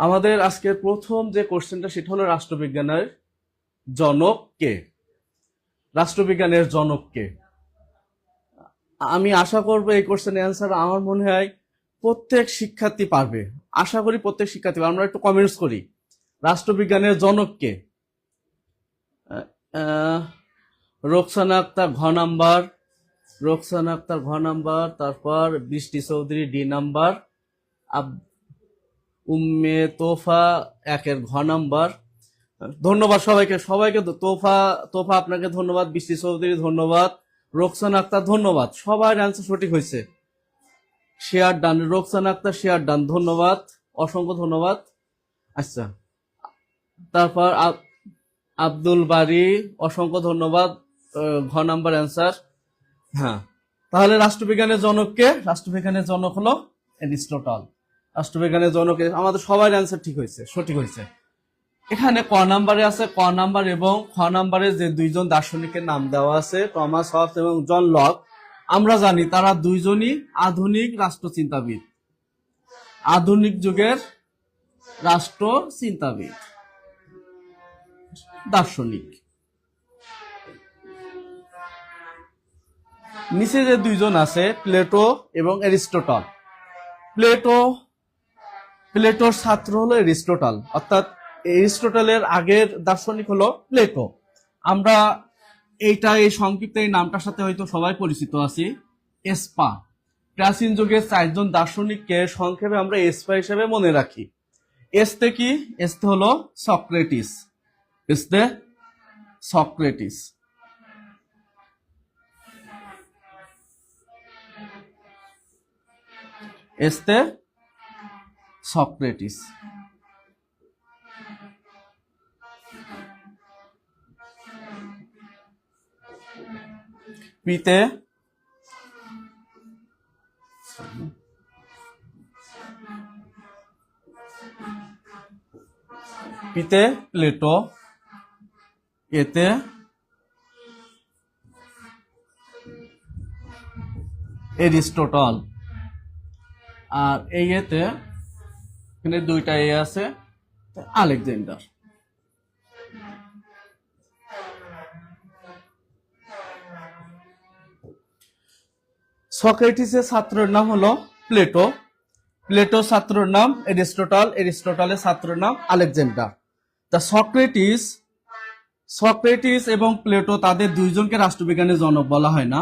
আমাদের আজকের প্রথম যে কোশ্চেনটা সেটা হলো রাষ্ট্রবিজ্ঞানের জনক কে। রাষ্ট্রবিজ্ঞানের জনক কে? আমি আশা করব এই কোশ্চেনের অ্যান্সার আমার মনে হয় প্রত্যেক শিক্ষার্থী পারবে। আশা করি প্রত্যেক শিক্ষার্থী পারবে। আমরা একটু কমেন্টস করি রাষ্ট্রবিজ্ঞানের জনক কে। আহ, রোকসানা আক্তার ঘ নাম্বার, রোকসানা আক্তার ঘ নাম্বার, তারপর বৃষ্টি চৌধুরী ডি নাম্বার, উম্মে তোফা একের ঘ নাম্বার। ধন্যবাদ সবাইকে, সবাইকে। তোফা তোফা আপনাকে ধন্যবাদ, বৃষ্টি চৌধুরী ধন্যবাদ, রোকসানা আক্তার ধন্যবাদ। সবার অ্যান্সার সঠিক হয়েছে। Share done, Roksana Akter share done, ধন্যবাদ, অসংখ্য ধন্যবাদ। আচ্ছা, তারপর আব্দুল বারি, অসংখ্য ধন্যবাদ, ঘ নাম্বার অ্যান্সার। হ্যাঁ, তাহলে রাষ্ট্রবিজ্ঞানের জনক কে? রাষ্ট্রবিজ্ঞানের জনক হলো অ্যারিস্টটল। রাষ্ট্রবিজ্ঞানের জনক আমাদের সবার অ্যান্সার ঠিক হয়েছে, সঠিক হয়েছে। এখানে ক নাম্বারে আছে, ক নাম্বার এবং খ নাম্বারে যে দুইজন দার্শনিকের নাম দেওয়া আছে, টমাস হবস এবং জন লক, আমরা জানি তারা দুইজনই আধুনিক রাষ্ট্রচিন্তাবিদ, আধুনিক যুগের রাষ্ট্র চিন্তাবিদ, দার্শনিক। নিচে যে দুইজন আছে প্লেটো এবং অ্যারিস্টটল। প্লেটোর ছাত্র হলো অ্যারিস্টটল, অর্থাৎ অ্যারিস্টটলের আগের দার্শনিক হলো প্লেটো। আমরা এই সংক্ষিপ্ত এই নামটার সাথে হয়তো সবাই পরিচিত আছি, এসপা। প্রাচীন যুগের চারজন দার্শনিককে সংক্ষেপে আমরা এসপা হিসেবে মনে রাখি। এসতে কি? এসতে হলো সক্রেটিস, এসতে সক্রেটিস। এসতে সক্রেটিস। পিতে প্লেটো, এতে অ্যারিস্টটল, আর এই এতে এখানে দুইটা এ আছে, আলেকজান্ডার। সক্রেটিসের ছাত্রের নাম হলো প্লেটো, প্লেটোর ছাত্রের নাম অ্যারিস্টটল, অ্যারিস্টটলের ছাত্রের নাম আলেকজান্ডার। তা সক্রেটিস এবং প্লেটো তাদের দুইজনকে রাষ্ট্রবিজ্ঞানের জনক বলা হয় না।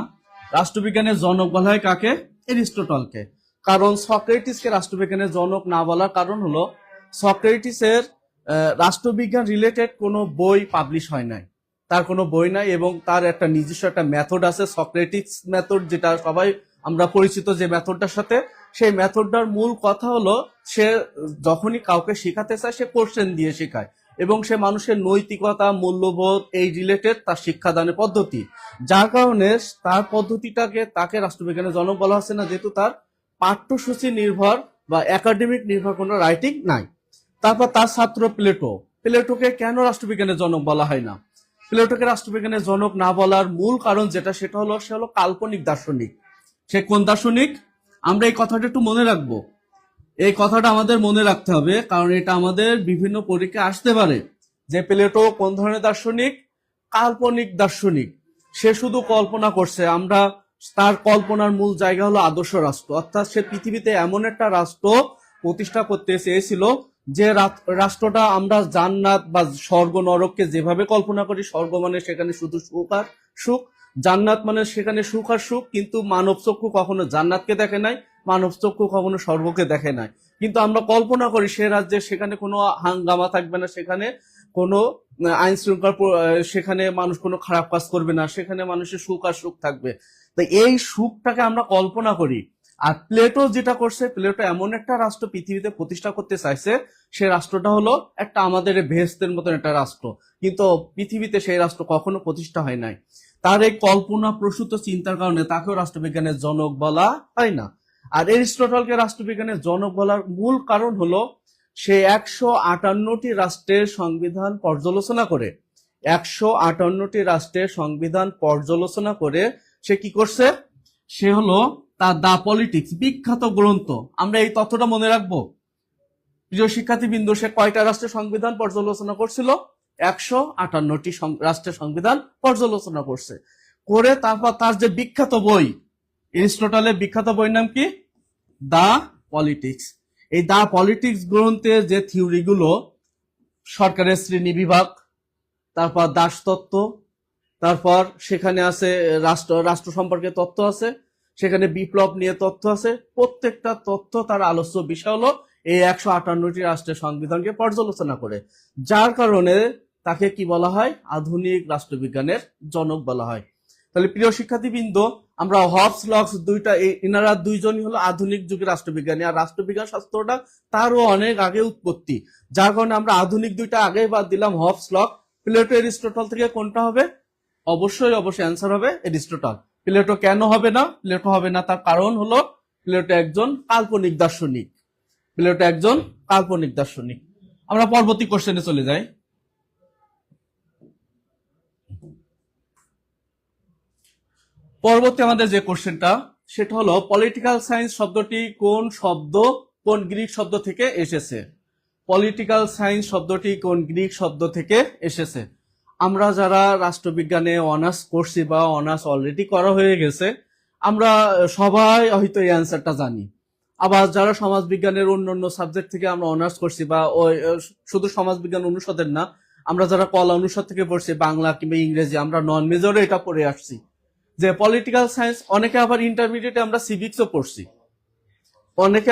রাষ্ট্রবিজ্ঞানের জনক বলা হয় কাকে? অ্যারিস্টটলকে। কারণ সক্রেটিসকে রাষ্ট্রবিজ্ঞানের জনক না বলার কারণ হলো সক্রেটিসের রাষ্ট্রবিজ্ঞান রিলেটেড কোনো বই পাবলিশ হয় নাই, তার কোনো বই নাই, এবং তার একটা নিজস্ব একটা মেথড আছে, সক্রেটিস মেথড, যেটা সবাই আমরা পরিচিত যে মেথডটার সাথে। সেই মেথডটার মূল কথা হলো সে যখনই কাউকে শেখাতে চায় সে কোশ্চেন দিয়ে শেখায়, এবং সে মানুষের নৈতিকতা, মূল্যবোধ এই রিলেটেড তার শিক্ষাদানের পদ্ধতি। যার কারণে তার পদ্ধতিটাকে তাকে রাষ্ট্রবিজ্ঞানের জনক বলা হচ্ছে না, যেহেতু তার পাঠ্যসূচি নির্ভর বা একাডেমিক নির্ভর কোনো রাইটিং নাই। তারপর তার ছাত্র প্লেটো, প্লেটোকে কেন রাষ্ট্রবিজ্ঞানের জনক বলা হয় না? প্লেটোকে রাষ্ট্রবিজ্ঞানের জনক না বলার মূল কারণ যেটা, সেটা হলো সে হলো কাল্পনিক দার্শনিক। সে কোন দার্শনিক? আমরা এই কথাটা একটু মনে রাখবো, এই কথাটা আমাদের মনে রাখতে হবে, কারণ এটা আমাদের বিভিন্ন পরীক্ষায় আসতে পারে যে প্লেটো কোন ধরনের দার্শনিক? কাল্পনিক দার্শনিক। সে শুধু কল্পনা করছে। আমরা তার কল্পনার মূল জায়গা হলো আদর্শ রাষ্ট্র, অর্থাৎ সে পৃথিবীতে এমন একটা রাষ্ট্র প্রতিষ্ঠা করতে চেয়েছিল যে রাষ্ট্রটা আমরা জান্নাত বা স্বর্গ নরককে যেভাবে কল্পনা করি, স্বর্গ মানে সেখানে শুধু সুখ আর সুখ, জান্নাত মানে সেখানে সুখ আর সুখ, কিন্তু মানব চক্ষু কখনো জান্নাতকে দেখে নাই, মানব চক্ষু কখনো স্বর্গকে দেখে নাই। কিন্তু আমরা কল্পনা করি সে রাজ্যে সেখানে কোনো হাঙ্গামা থাকবে না, সেখানে কোনো আইন শৃঙ্খলা, সেখানে মানুষ কোনো খারাপ কাজ করবে না, সেখানে মানুষের সুখ আর সুখ থাকবে। তো এই সুখটাকে আমরা কল্পনা করি। আর প্লেটো যেটা করছে, প্লেটো এমন একটা রাষ্ট্র পৃথিবীতে প্রতিষ্ঠা করতে চাইছে, সে রাষ্ট্রটা হলো একটা আমাদের বেহেশতের মতন একটা রাষ্ট্র, কিন্তু পৃথিবীতে সেই রাষ্ট্র কখনো প্রতিষ্ঠা হয় নাই। তার এই কল্পনা প্রসূত চিন্তার কারণে তাকেও রাষ্ট্রবিজ্ঞানের জনক বলা হয় না। আর অ্যারিস্টটলকে রাষ্ট্রবিজ্ঞানের জনক বলার মূল কারণ হলো সে 158টি রাষ্ট্রের সংবিধান পর্যালোচনা করে, 158টি রাষ্ট্রের সংবিধান পর্যালোচনা করে সে কি করছে? সে হলো তার দা পলিটিক্স বিখ্যাত গ্রন্থ। আমরা এই তথ্যটা মনে রাখবো, প্রিয় শিক্ষার্থীবৃন্দ, সে কয়টা রাষ্ট্রের সংবিধান পর্যালোচনা করছিল? 158টি রাষ্ট্রের সংবিধান পর্যালোচনা করছে। করে তারপর তার যে বিখ্যাত বই, এরিস্টটলের বিখ্যাত বইয়ের নাম কি? দা পলিটিক্স। এই দা পলিটিক্স গ্রন্থের যে থিওরিগুলো, সরকারের শ্রেণী বিভাগ, তারপর দাসতত্ত্ব, তারপর সেখানে আছে রাষ্ট্র সম্পর্কে তথ্য আছে, সেখানে বিপ্লব নিয়ে তথ্য আছে, প্রত্যেকটা তথ্য তার আলোচ্য বিষয় হলো এই 158টি রাষ্ট্রের সংবিধানকে পর্যালোচনা করে, যার কারণে তাকে কি বলা হয়? আধুনিক রাষ্ট্রবিজ্ঞানের জনক বলা হয়। তাহলে প্রিয় শিক্ষার্থীবৃন্দ, আমরা হবস লক্স এনারা দুইজনই হলো আধুনিক যুগের রাষ্ট্রবিজ্ঞানী, আর রাষ্ট্রবিজ্ঞান শাস্ত্রটা তারও অনেক আগে উৎপত্তি, যার কারণে আমরা আধুনিক দুইটা আগেই বাদ দিলাম, হবস লক। প্লেটো এরিস্টটল থেকে কোনটা হবে? অবশ্যই অ্যান্সার হবে এরিস্টটল। প্লেটো কেন হবে না? প্লেটো হবে না তার কারণ হলো প্লেটো একজন কাল্পনিক দার্শনিক। প্লেটো একজন কাল্পনিক দার্শনিক। আমরা পরবর্তী কোশ্চেনে চলে যাই। পরবর্তী আমাদের যে কোশ্চেনটা, সেটা হলো পলিটিক্যাল সায়েন্স শব্দটি কোন গ্রিক শব্দ থেকে এসেছে? পলিটিক্যাল সায়েন্স শব্দটি কোন গ্রিক শব্দ থেকে এসেছে? আমরা যারা রাষ্ট্রবিজ্ঞানে অনার্স করছি বা অনার্স অলরেডি করা হয়ে গেছে, আমরা সবাই হয়তো এই অ্যান্সারটা জানি। আবার যারা সমাজবিজ্ঞানের অন্যান্য সাবজেক্ট থেকে আমরা অনার্স করছি, বা শুধু সমাজবিজ্ঞান অনুষদের না, আমরা যারা কলা অনুষদ থেকে পড়ছি, বাংলা কিংবা ইংরেজি, আমরা নন মেজরে এটা পড়ে আসছি যে পলিটিক্যাল সায়েন্স। অনেকে আবার ইন্টারমিডিয়েটে আমরা সিভিক্সও পড়ছি, অনেকে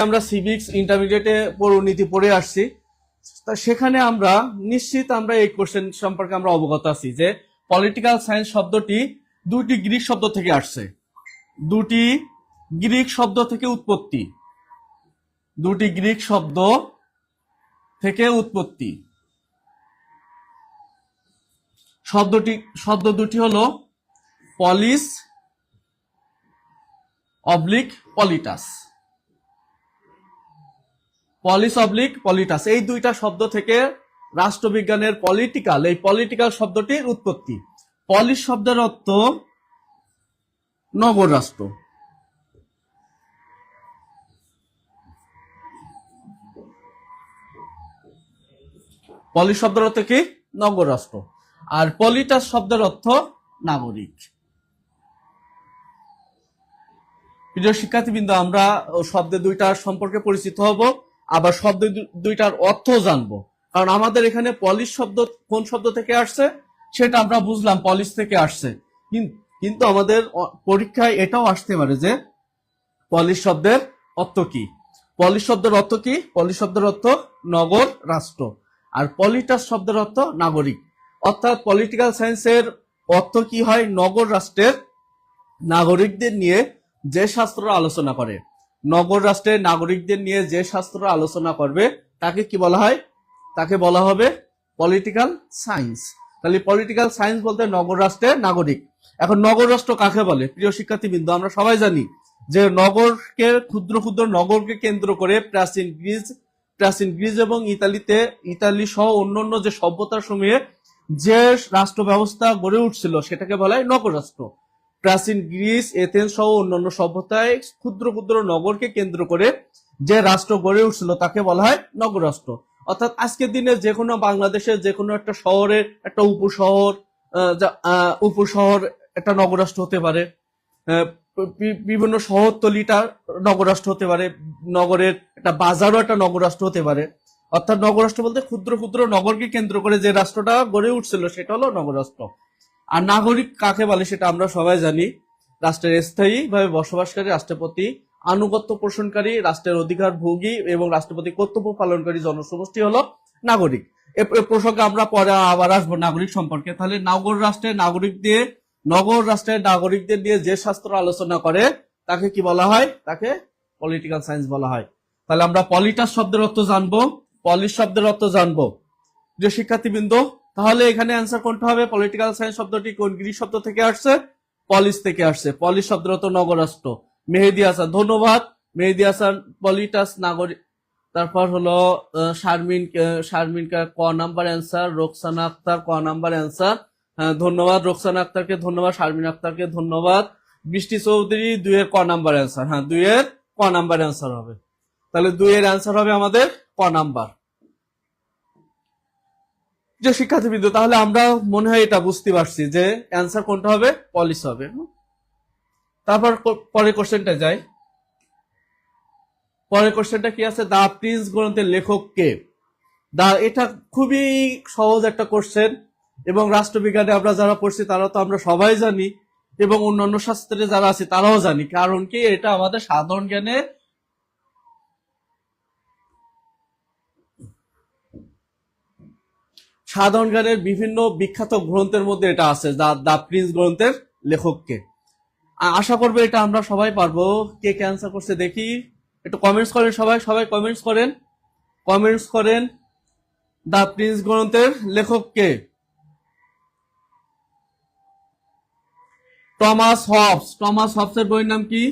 আমরা সিভিক্স ইন্টারমিডিয়েটে পরিণতি পড়ে আসছি। সেখানে আমরা নিশ্চিত আমরা এই কোশ্চেন সম্পর্কে আমরা অবগত আছি যে পলিটিক্যাল সায়েন্স শব্দটি দুটি গ্রিক শব্দ থেকে আসছে, দুটি গ্রিক শব্দ থেকে উৎপত্তি। শব্দ দুটি হলো পলিস অবলিক পলিটাস। এই দুইটা শব্দ থেকে রাষ্ট্রবিজ্ঞানের পলিটিক্যাল শব্দটির উৎপত্তি। পলিস শব্দের অর্থ নগর রাষ্ট্র। পলিস শব্দের অর্থ কি? নগর রাষ্ট্র। আর পলিটাস শব্দের অর্থ নাগরিক। প্রিয় শিক্ষার্থীবৃন্দ, আমরা শব্দ দুইটার সম্পর্কে পরিচিত হব, আবার শব্দ দুইটার অর্থ জানবো। কারণ আমাদের এখানে পলিশ শব্দ কোন শব্দ থেকে আসছে সেটা আমরা বুঝলাম, পলিশ থেকে আসছে, কিন্তু আমাদের পরীক্ষায় এটাও আসতে পারে যে পলিশ শব্দের অর্থ কি। পলিশ শব্দের অর্থ কি? পলিশ শব্দের অর্থ নগর রাষ্ট্র, আর পলিটাস শব্দের অর্থ নাগরিক। অর্থাৎ পলিটিক্যাল সায়েন্সের অর্থ কি হয়? নগর রাষ্ট্রের নাগরিকদের নিয়ে যে শাস্ত্র আলোচনা করে, নগর রাষ্ট্রের নাগরিকদের নিয়ে যে শাস্ত্র আলোচনা করবে তাকে কি বলা হয়? তাকে বলা হবে পলিটিক্যাল সায়েন্স। তাহলে পলিটিক্যাল সায়েন্স বলতে নগর রাষ্ট্রের নাগরিক। এখন নগর রাষ্ট্র কাকে বলে? প্রিয় শিক্ষার্থীবৃন্দ, আমরা সবাই জানি যে নগরকে, ক্ষুদ্র ক্ষুদ্র নগরকে কেন্দ্র করে প্রাচীন গ্রিস এবং ইতালি সহ অন্যান্য যে সভ্যতার সময়ে যে রাষ্ট্র ব্যবস্থা গড়ে উঠছিল সেটাকে বলা হয় নগর রাষ্ট্র। প্রাচীন গ্রিস, এথেন্স সহ অন্যান্য সভ্যতায় ক্ষুদ্র ক্ষুদ্র নগরকে কেন্দ্র করে যে রাষ্ট্র গড়ে উঠছিল তাকে বলা হয় নগর রাষ্ট্র। অর্থাৎ আজকের দিনে যে কোনো বাংলাদেশের যে কোনো একটা শহরের একটা উপশহর একটা নগর রাষ্ট্র হতে পারে, বিভিন্ন শহরতলিটা নগর রাষ্ট্র হতে পারে, নগরের একটা বাজারও একটা নগর রাষ্ট্র হতে পারে। অর্থাৎ নগর রাষ্ট্র বলতে ক্ষুদ্র ক্ষুদ্র নগরকে কেন্দ্র করে যে রাষ্ট্রটা গড়ে উঠছিল সেটা হলো নগর রাষ্ট্র। আর নাগরিক কাকে বলে সেটা আমরা সবাই জানি, রাষ্ট্রের স্থায়ীভাবে বসবাসকারী, রাষ্ট্রের প্রতি আনুগত্য পোষণকারী, রাষ্ট্রের অধিকার ভোগী এবং রাষ্ট্রপতি কর্তব্য পালনকারী জনসমষ্টি হলো নাগরিক। এ প্রসঙ্গে আমরা পরে আবার আসবো নাগরিক সম্পর্কে। তাহলে নগর রাষ্ট্রের নাগরিকদের নিয়ে যে শাস্ত্র আলোচনা করে তাকে কি বলা হয়? তাকে পলিটিক্যাল সায়েন্স বলা হয়। তাহলে আমরা পলিটাস শব্দের অর্থ জানবো, পলিশ শব্দের অর্থ জানবো। যে শিক্ষার্থীবৃন্দ, তাহলে এখানে অ্যান্সার কোনটা হবে? পলিটিক্যাল সায়েন্স শব্দটি কোন গ্রিক শব্দ থেকে আসছে? পলিশ থেকে আসছে। পলিশ শব্দের অর্থ নগর রাষ্ট্র। মেহেদি হাসান, ধন্যবাদ। মেহেদি হাসান, পলিটাস নাগরিক। তারপর হলো শারমিন ক নাম্বার অ্যান্সার, রোকসানা আক্তার ক নাম্বার অ্যান্সার। ধন্যবাদ রোকসানা আক্তারকে, ধন্যবাদ শারমিন আক্তারকে, ধন্যবাদ। বৃষ্টি চৌধুরী 2 এর ক নাম্বার অ্যান্সার। হ্যাঁ, 2 এর ক নাম্বার অ্যান্সার হবে। তাহলে 2 এর অ্যান্সার হবে আমাদের ক নাম্বার। যে শিক্ষার্থীবৃন্দ, তাহলে আমরা মনে হয় এটা বুঝতে পারছি যে অ্যান্সার কোনটা হবে, পলিস হবে। তারপর পরের কোশ্চেনটা যাই। পরের কোশ্চেনটা কি আছে, দা প্রিন্স গ্রন্থের লেখক কে? এটা খুবই সহজ একটা কোশ্চেন, এবং রাষ্ট্রবিজ্ঞানে আমরা যারা পড়ছি তারা তো আমরা সবাই জানি, এবং অন্যান্য শাস্ত্রে যারা আছে তারাও জানি। কারণ কি, এটা আমাদের সাধারণ জ্ঞানের বিভিন্ন বিখ্যাত গ্রন্থের মধ্যে এটা আছে, দা প্রিন্স গ্রন্থের লেখককে। আশা করবো এটা আমরা সবাই পারবো। কে কে অ্যান্সার করছে দেখি, একটু কমেন্টস করেন। সবাই সবাই কমেন্টস করেন, কমেন্টস করেন। দা প্রিন্স গ্রন্থের লেখক কে? Thomas Hobbes. টমাস হবসের বইয়ের নাম কি?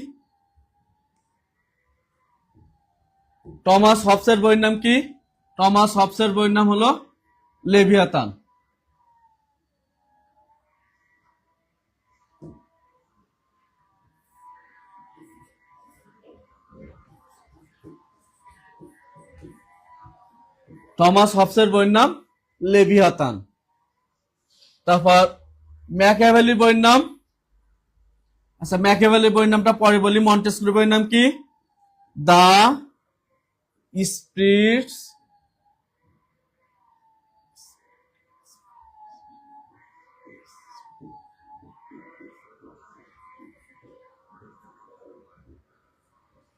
টমাস হবসের বইয়ের নাম কি? টমাস হবসের বইয়ের নাম হলো লেভিয়াতান। টমাস হবসের বইয়ের নাম লেভিয়াতান। তারপর ম্যাকিয়াভেলির বইয়ের নাম, আচ্ছা ম্যাকিয়াভেলির বইয়ের নামটা পরে বলি। মন্টেস্কুয়ের বইয়ের নাম কি? The spirits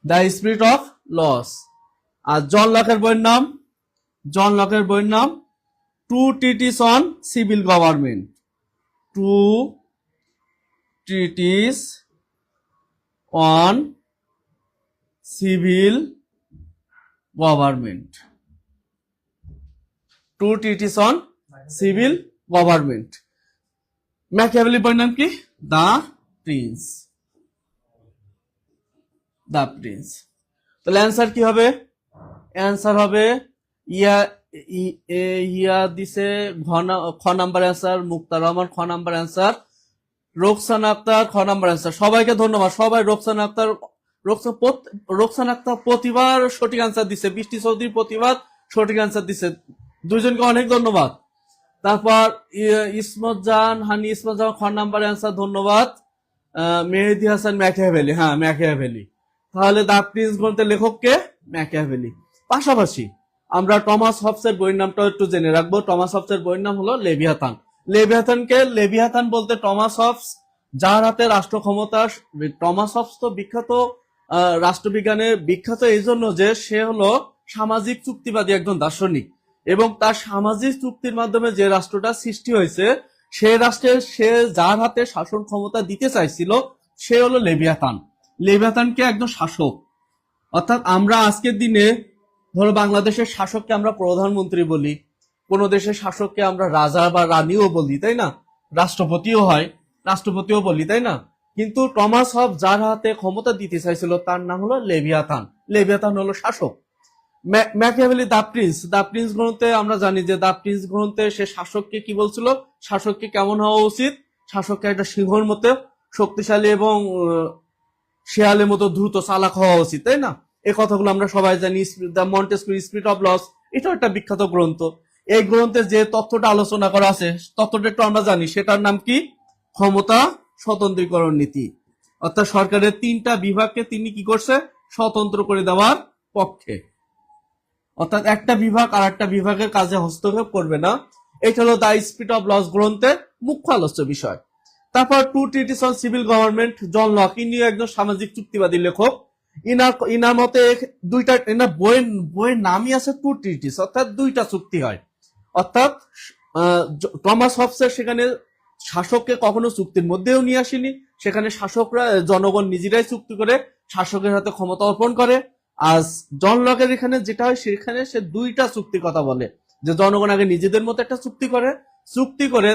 the spirit of laws. আর জন লকের বইয়ের নাম, জন লকের বইয়ের নাম two treaties on civil government. Two treaties on civil government. Two treaties on civil government. ম্যাকিয়াভেলির বইয়ের নাম কি? The prince. The prince. তাহলে অ্যান্সার কি হবে? অ্যান্সার হবে ইয়া দিছে খ নাম্বার অ্যান্সার, মুক্তার রহমান খ নাম্বার অ্যান্সার, রোকসানা আক্তার খ নাম্বার অ্যান্সার। সবাইকে ধন্যবাদ। সবাই রোকসানা আক্তার প্রতিবার সঠিক অ্যান্সার দিছে। বৃষ্টি চৌধুরী প্রতিবার সঠিক অ্যান্সার দিছে। দুইজনকে অনেক ধন্যবাদ। তারপর ইসমত জাহান, হানি ইসমত জাহান খ নাম্বার অ্যান্সার, ধন্যবাদ। মেহেদি হাসান ম্যাকিয়াভেলি, হ্যাঁ ম্যাকিয়াভেলি। তাহলে দা প্রিন্স গ্রন্থের লেখককে? ম্যাকিয়াভেলি। পাশাপাশি আমরা টমাস হবসের বইয়ের নামটা একটু জেনে রাখবো। টমাস হবসের বইয়ের নাম হলো লেভিয়াথান। লেভিয়াথান বলতে টমাস হবস যার হাতে রাষ্ট্র ক্ষমতা। টমাস হবস তো বিখ্যাত রাষ্ট্রবিজ্ঞানে, বিখ্যাত এই জন্য যে সে হলো সামাজিক চুক্তিবাদী একজন দার্শনিক, এবং তার সামাজিক চুক্তির মাধ্যমে যে রাষ্ট্রটা সৃষ্টি হয়েছে, সে রাষ্ট্রের সে যার হাতে শাসন ক্ষমতা দিতে চাইছিল সে হলো লেভিয়াথান। লেভিয়াথানকে একজন শাসক, অর্থাৎ আমরা আজকের দিনে ধরো বাংলাদেশের শাসককে আমরা প্রধানমন্ত্রী বলি, কোন দেশের শাসককে আমরা রাজা বা রানীও বলি, তাই না? রাষ্ট্রপতিও হয়, রাষ্ট্রপতিও বলি, তাই না? কিন্তু টমাস হব যার হাতে ক্ষমতা দিতে চাইছিল তার নাম হলো লেভিয়াথান। লেভিয়াথান হলো শাসক। ম্যাকিয়াভেলি দা প্রিন্স গ্রন্থে আমরা জানি যে দা প্রিন্স গ্রন্থে সে শাসককে কি বলছিল, শাসককে কেমন হওয়া উচিত, শাসককে একটা সিংহর মতো শক্তিশালী এবং শেয়ালের মতো দ্রুত চালাক হওয়া উচিত, তাই না? এই কথাগুলো আমরা সবাই জানি। দ্য মন্টেস্কুয়ে স্পিরিট অফ লস, এটা একটা বিখ্যাত গ্রন্থ। এই গ্রন্থে যে তথ্যটা আলোচনা করা আছে, তথ্যটা একটু আমরা জানি, সেটার নাম কি? ক্ষমতা স্বতন্ত্রীকরণ নীতি। অর্থাৎ সরকারের 3টা বিভাগকে তিনি কি করছে? স্বতন্ত্র করে দেওয়ার পক্ষে। অর্থাৎ একটা বিভাগ আর একটা বিভাগের কাজে হস্তক্ষেপ করবে না। এটা হলো দ্য স্পিরিট অফ লস গ্রন্থের মুখ্য আলোচ্য বিষয়। তারপর two treaties on civil government, John Locke, ইনিও একজন সামাজিক চুক্তিবাদী লেখক। ইনার মতে দুইটা, এনার বইয়ের নামই আছে টু ট্রিটিস, অর্থাৎ 2টা চুক্তি হয়। অর্থাৎ টমাস হবসের সেখানে শাসককে কখনো চুক্তির মধ্যেও নিয়ে আসেনি, সেখানে শাসকরা, জনগণ নিজেরাই চুক্তি করে শাসকের হাতে ক্ষমতা অর্পণ করে। আর জন লকের এখানে যেটা হয়, সেখানে সে 2টা চুক্তির কথা বলে, যে জনগণ আগে নিজেদের মতো একটা চুক্তি করে,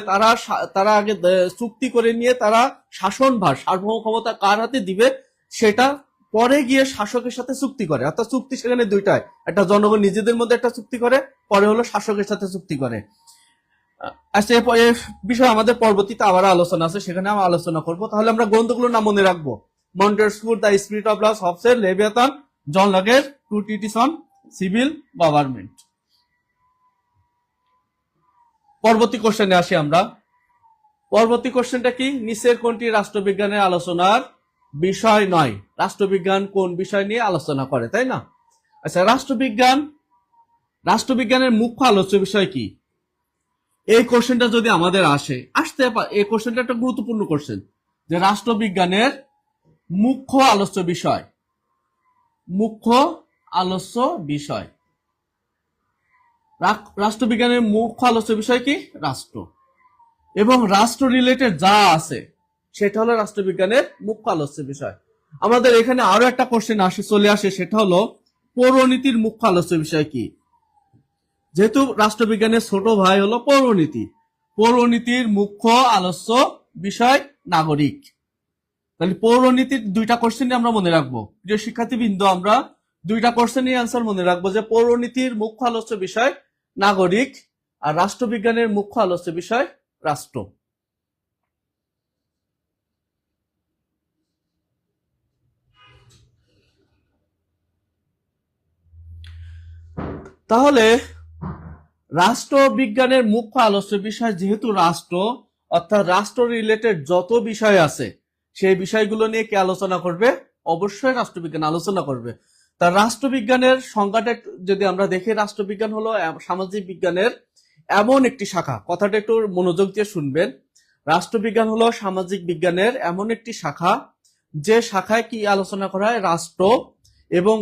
তারা আগে চুক্তি করে নিয়ে তারা শাসনভার, সার্বভৌম ক্ষমতা কার হাতে দিবে সেটা পরে গিয়ে শাসকের সাথে চুক্তি করে। অর্থাৎ চুক্তি সেখানে 2টায়, একটা জনগণ নিজেদের মধ্যে একটা চুক্তি করে, পরে হলো শাসকের সাথে চুক্তি করে। আচ্ছা, এই বিষয়ে আমাদের পরবর্তীতে আবার আলোচনা আছে, সেখানে আমরা আলোচনা করব। তাহলে আমরা গ্রন্থগুলোর নাম মনে রাখবো: মন্টেস্কুর, দ্য স্পিরিট অফ লাভ, হবসের লেভিয়াথান, জন লকের two treaties on civil government. পরবর্তী কোশ্চেনে আসি আমরা। পরবর্তী কোশ্চেনটা কি? নিচের কোনটি রাষ্ট্রবিজ্ঞানের আলোচনার বিষয় নয়? রাষ্ট্রবিজ্ঞান কোন বিষয় নিয়ে আলোচনা করে, তাই না? আচ্ছা, রাষ্ট্রবিজ্ঞানের মুখ্য আলোচ্য বিষয় কি? এই কোশ্চেনটা যদি আমাদের আসতে পারে, এই কোশ্চেনটা একটা গুরুত্বপূর্ণ কোশ্চেন, যে রাষ্ট্রবিজ্ঞানের মুখ্য আলোচ্য বিষয়, মুখ্য আলোচ্য বিষয়, রাষ্ট্রবিজ্ঞানের মুখ্য আলোচ্য বিষয় কি? রাষ্ট্র এবং রাষ্ট্র রিলেটেড যা আছে সেটা হলো রাষ্ট্রবিজ্ঞানের মুখ্য আলোচ্য বিষয়। আমাদের এখানে আরো একটা কোশ্চেন চলে আসে, সেটা হলো পৌরনীতির মুখ্য আলোচ্য বিষয় কি? যেহেতু রাষ্ট্রবিজ্ঞানের ছোট ভাই হলো পৌরনীতি, পৌরনীতির মুখ্য আলোচ্য বিষয় নাগরিক। তাহলে পৌরনীতির দুইটা কোশ্চেন আমরা মনে রাখবো। প্রিয় শিক্ষার্থীবৃন্দ, আমরা দুইটা কোশ্চেনের অ্যান্সার মনে রাখবো, যে পৌরনীতির মুখ্য আলোচ্য বিষয় নাগরিক আর রাষ্ট্রবিজ্ঞানের মুখ্য আলোচ্য বিষয় রাষ্ট্র। তাহলে রাষ্ট্রবিজ্ঞানের মুখ্য আলোচ্য বিষয় যেহেতু রাষ্ট্র, অর্থাৎ রাষ্ট্র রিলেটেড যত বিষয় আছে সেই বিষয়গুলো নিয়ে কে আলোচনা করবে? অবশ্যই রাষ্ট্রবিজ্ঞান আলোচনা করবে। তা রাষ্ট্রবিজ্ঞানের সংজ্ঞাটা যদি আমরা দেখি, রাষ্ট্রবিজ্ঞান হলো সামাজিক বিজ্ঞানের এমন একটি শাখা। কথাটা একটু মনোযোগ দিয়ে শুনবেন। রাষ্ট্রবিজ্ঞান হলো সামাজিক বিজ্ঞানের এমন একটি শাখা, যে শাখায় কি আলোচনা করা হয়? রাষ্ট্র এবং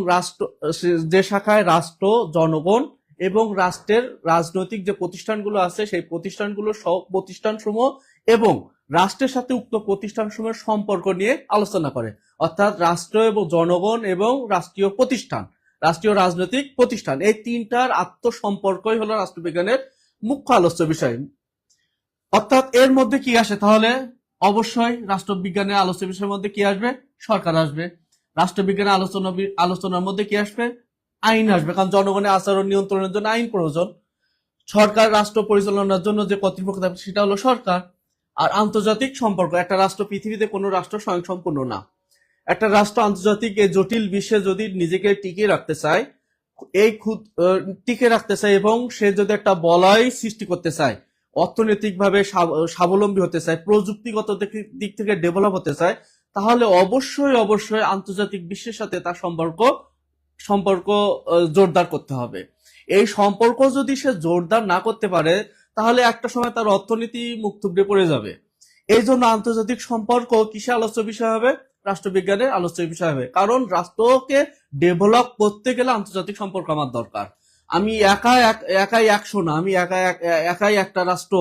যে শাখায় রাষ্ট্র, জনগণ এবং রাষ্ট্রের রাজনৈতিক যে প্রতিষ্ঠানগুলো আছে সেই প্রতিষ্ঠানগুলো প্রতিষ্ঠানসমূহ এবং রাষ্ট্রের সাথে উক্ত প্রতিষ্ঠানসমূহের সম্পর্ক নিয়ে আলোচনা করে। অর্থাৎ রাষ্ট্র এবং জনগণ এবং রাষ্ট্রীয় প্রতিষ্ঠান, রাষ্ট্রীয় রাজনৈতিক প্রতিষ্ঠান, এই তিনটার আত্মসম্পর্কই হলো রাষ্ট্রবিজ্ঞানের মুখ্য আলোচ্য বিষয়। অর্থাৎ এর মধ্যে কি আসে? তাহলে অবশ্যই রাষ্ট্রবিজ্ঞানের আলোচ্য বিষয়ের মধ্যে কি আসবে? সরকার আসবে। রাষ্ট্রবিজ্ঞানের আলোচনার মধ্যে কি আসবে? আইন আসবে, কারণ জনগণের আচরণ নিয়ন্ত্রণের জন্য আইন প্রয়োজন। সরকার রাষ্ট্র পরিচালনার জন্য যে কর্তৃপক্ষ থাকবে সেটা হলো সরকার। আর আন্তর্জাতিক সম্পর্ক, একটা রাষ্ট্র, পৃথিবীতে কোনো রাষ্ট্র স্বয়ংসম্পূর্ণ না। একটা রাষ্ট্র আন্তর্জাতিক এই জটিল বিশ্বে যদি নিজেকে টিকিয়ে রাখতে চায়, টিকে রাখতে চায় এবং সে যদি একটা বলয় সৃষ্টি করতে চায়, অর্থনৈতিকভাবে স্বাবলম্বী হতে চায়, প্রযুক্তিগত দিক থেকে ডেভেলপ হতে চায়, তাহলে অবশ্যই আন্তর্জাতিক বিশ্বের সাথে তার সম্পর্ক জোরদার করতে হবে। এই সম্পর্ক যদি সে জোরদার না করতে পারে, তাহলে একটা সময় তার অর্থনীতি মুখ থুবড়ে পড়ে যাবে। এই জন্য আন্তর্জাতিক সম্পর্ক কিসে আলোচ্য বিষয় হবে? রাষ্ট্রবিজ্ঞানের আলোচ্য বিষয় হবে। কারণ রাষ্ট্রকে ডেভেলপ করতে গেলে আন্তর্জাতিক সম্পর্ক আমার দরকার। আমি একাই একশো না, আমি একাই একটা রাষ্ট্র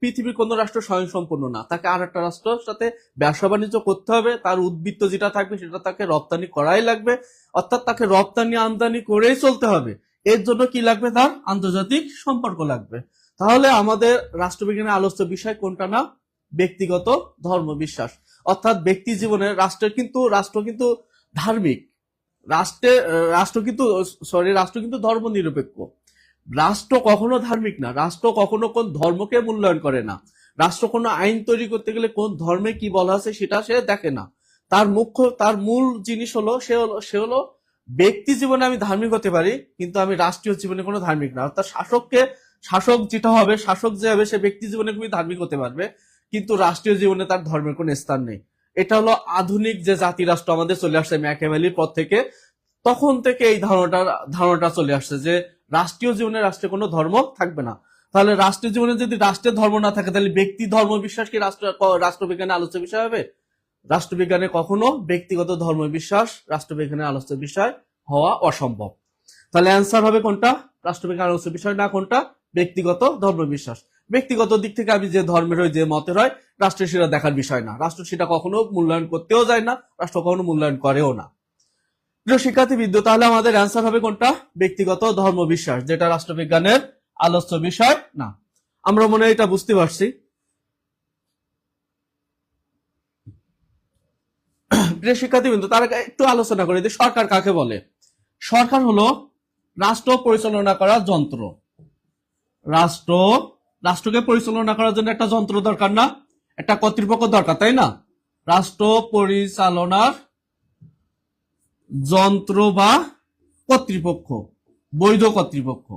পৃথিবীর কোন রাষ্ট্র স্বয়ংসম্পূর্ণ না। তাকে আর একটা রাষ্ট্রের সাথে ব্যবসা বাণিজ্য করতে হবে, তার উদ্বৃত্ত যেটা থাকবে সেটা তাকে রপ্তানি করাই লাগবে, অর্থাৎ তাকে রপ্তানি আমদানি করেই চলতে হবে। এর জন্য কি লাগবে? তার আন্তর্জাতিক সম্পর্ক লাগবে। তাহলে আমাদের রাষ্ট্রবিজ্ঞানের আলোচ্য বিষয় কোনটা না? ব্যক্তিগত ধর্ম বিশ্বাস। অর্থাৎ ব্যক্তি জীবনে রাষ্ট্র কিন্তু ধার্মিক, রাষ্ট্র কিন্তু ধর্ম নিরপেক্ষ। রাষ্ট্র কখনো ধার্মিক না, রাষ্ট্র কখনো কোন ধর্মকে মূল্যায়ন করে না। রাষ্ট্র কোনো আইন তৈরি করতে গেলে কোন ধর্মে কি বলা আছে সেটা সে দেখে না। তার মূল জিনিস হলো সে হলো ব্যক্তি জীবনে আমি ধার্মিক হতে পারি, কিন্তু আমি রাষ্ট্রীয় জীবনে কোনো ধার্মিক না। অর্থাৎ শাসক যে হবে সে ব্যক্তি জীবনে খুবই ধার্মিক হতে পারবে, কিন্তু রাষ্ট্রীয় জীবনে তার ধর্মের কোনো স্থান নেই। এটা হলো আধুনিক যে জাতি রাষ্ট্র আমাদের চলে আসছে ম্যাকিয়াভেলির পর থেকে, তখন থেকে এই ধারণাটা চলে আসছে যে রাষ্ট্রীয় জীবনে রাষ্ট্রে কোনো ধর্ম থাকবে না। তাহলে রাষ্ট্রীয় জীবনে যদি রাষ্ট্রের ধর্ম না থাকে, তাহলে ব্যক্তি ধর্ম বিশ্বাস কি রাষ্ট্রবিজ্ঞানের আলোচ্য বিষয় হবে? রাষ্ট্রবিজ্ঞানে কখনো ব্যক্তিগত ধর্ম বিশ্বাস রাষ্ট্রবিজ্ঞানের আলোচ্য বিষয় হওয়া অসম্ভব। তাহলে অ্যান্সার হবে কোনটা? রাষ্ট্রবিজ্ঞান আলোচ্য বিষয় না, কোনটা? ব্যক্তিগত ধর্ম বিশ্বাস। ব্যক্তিগত দিক থেকে আমি যে ধর্মের হয়, যে মতের হয়, রাষ্ট্রের সেটা দেখার বিষয় না। রাষ্ট্র সেটা কখনো মূল্যায়ন করতেও যায় না, রাষ্ট্র কখনো মূল্যায়ন করেও না। প্রিয় শিক্ষার্থীবৃন্দ, তাহলে আমাদের অ্যান্সার হবে কোনটা? ব্যক্তিগত ধর্ম বিশ্বাস, যেটা রাষ্ট্রবিজ্ঞানের আলোচ্য বিষয় না। আমরা মনে হয় এটা বুঝতে পারছি। প্রিয় শিক্ষার্থীবৃন্দ, তার একটু আলোচনা করি যে সরকার কাকে বলে। সরকার হলো রাষ্ট্র পরিচালনা করার যন্ত্র। রাষ্ট্র রাষ্ট্রকে পরিচালনা করার জন্য একটা যন্ত্র দরকার না, একটা কর্তৃপক্ষ দরকার, তাই না? রাষ্ট্র পরিচালনার যন্ত্র বা কর্তৃপক্ষ, বৈধ কর্তৃপক্ষ।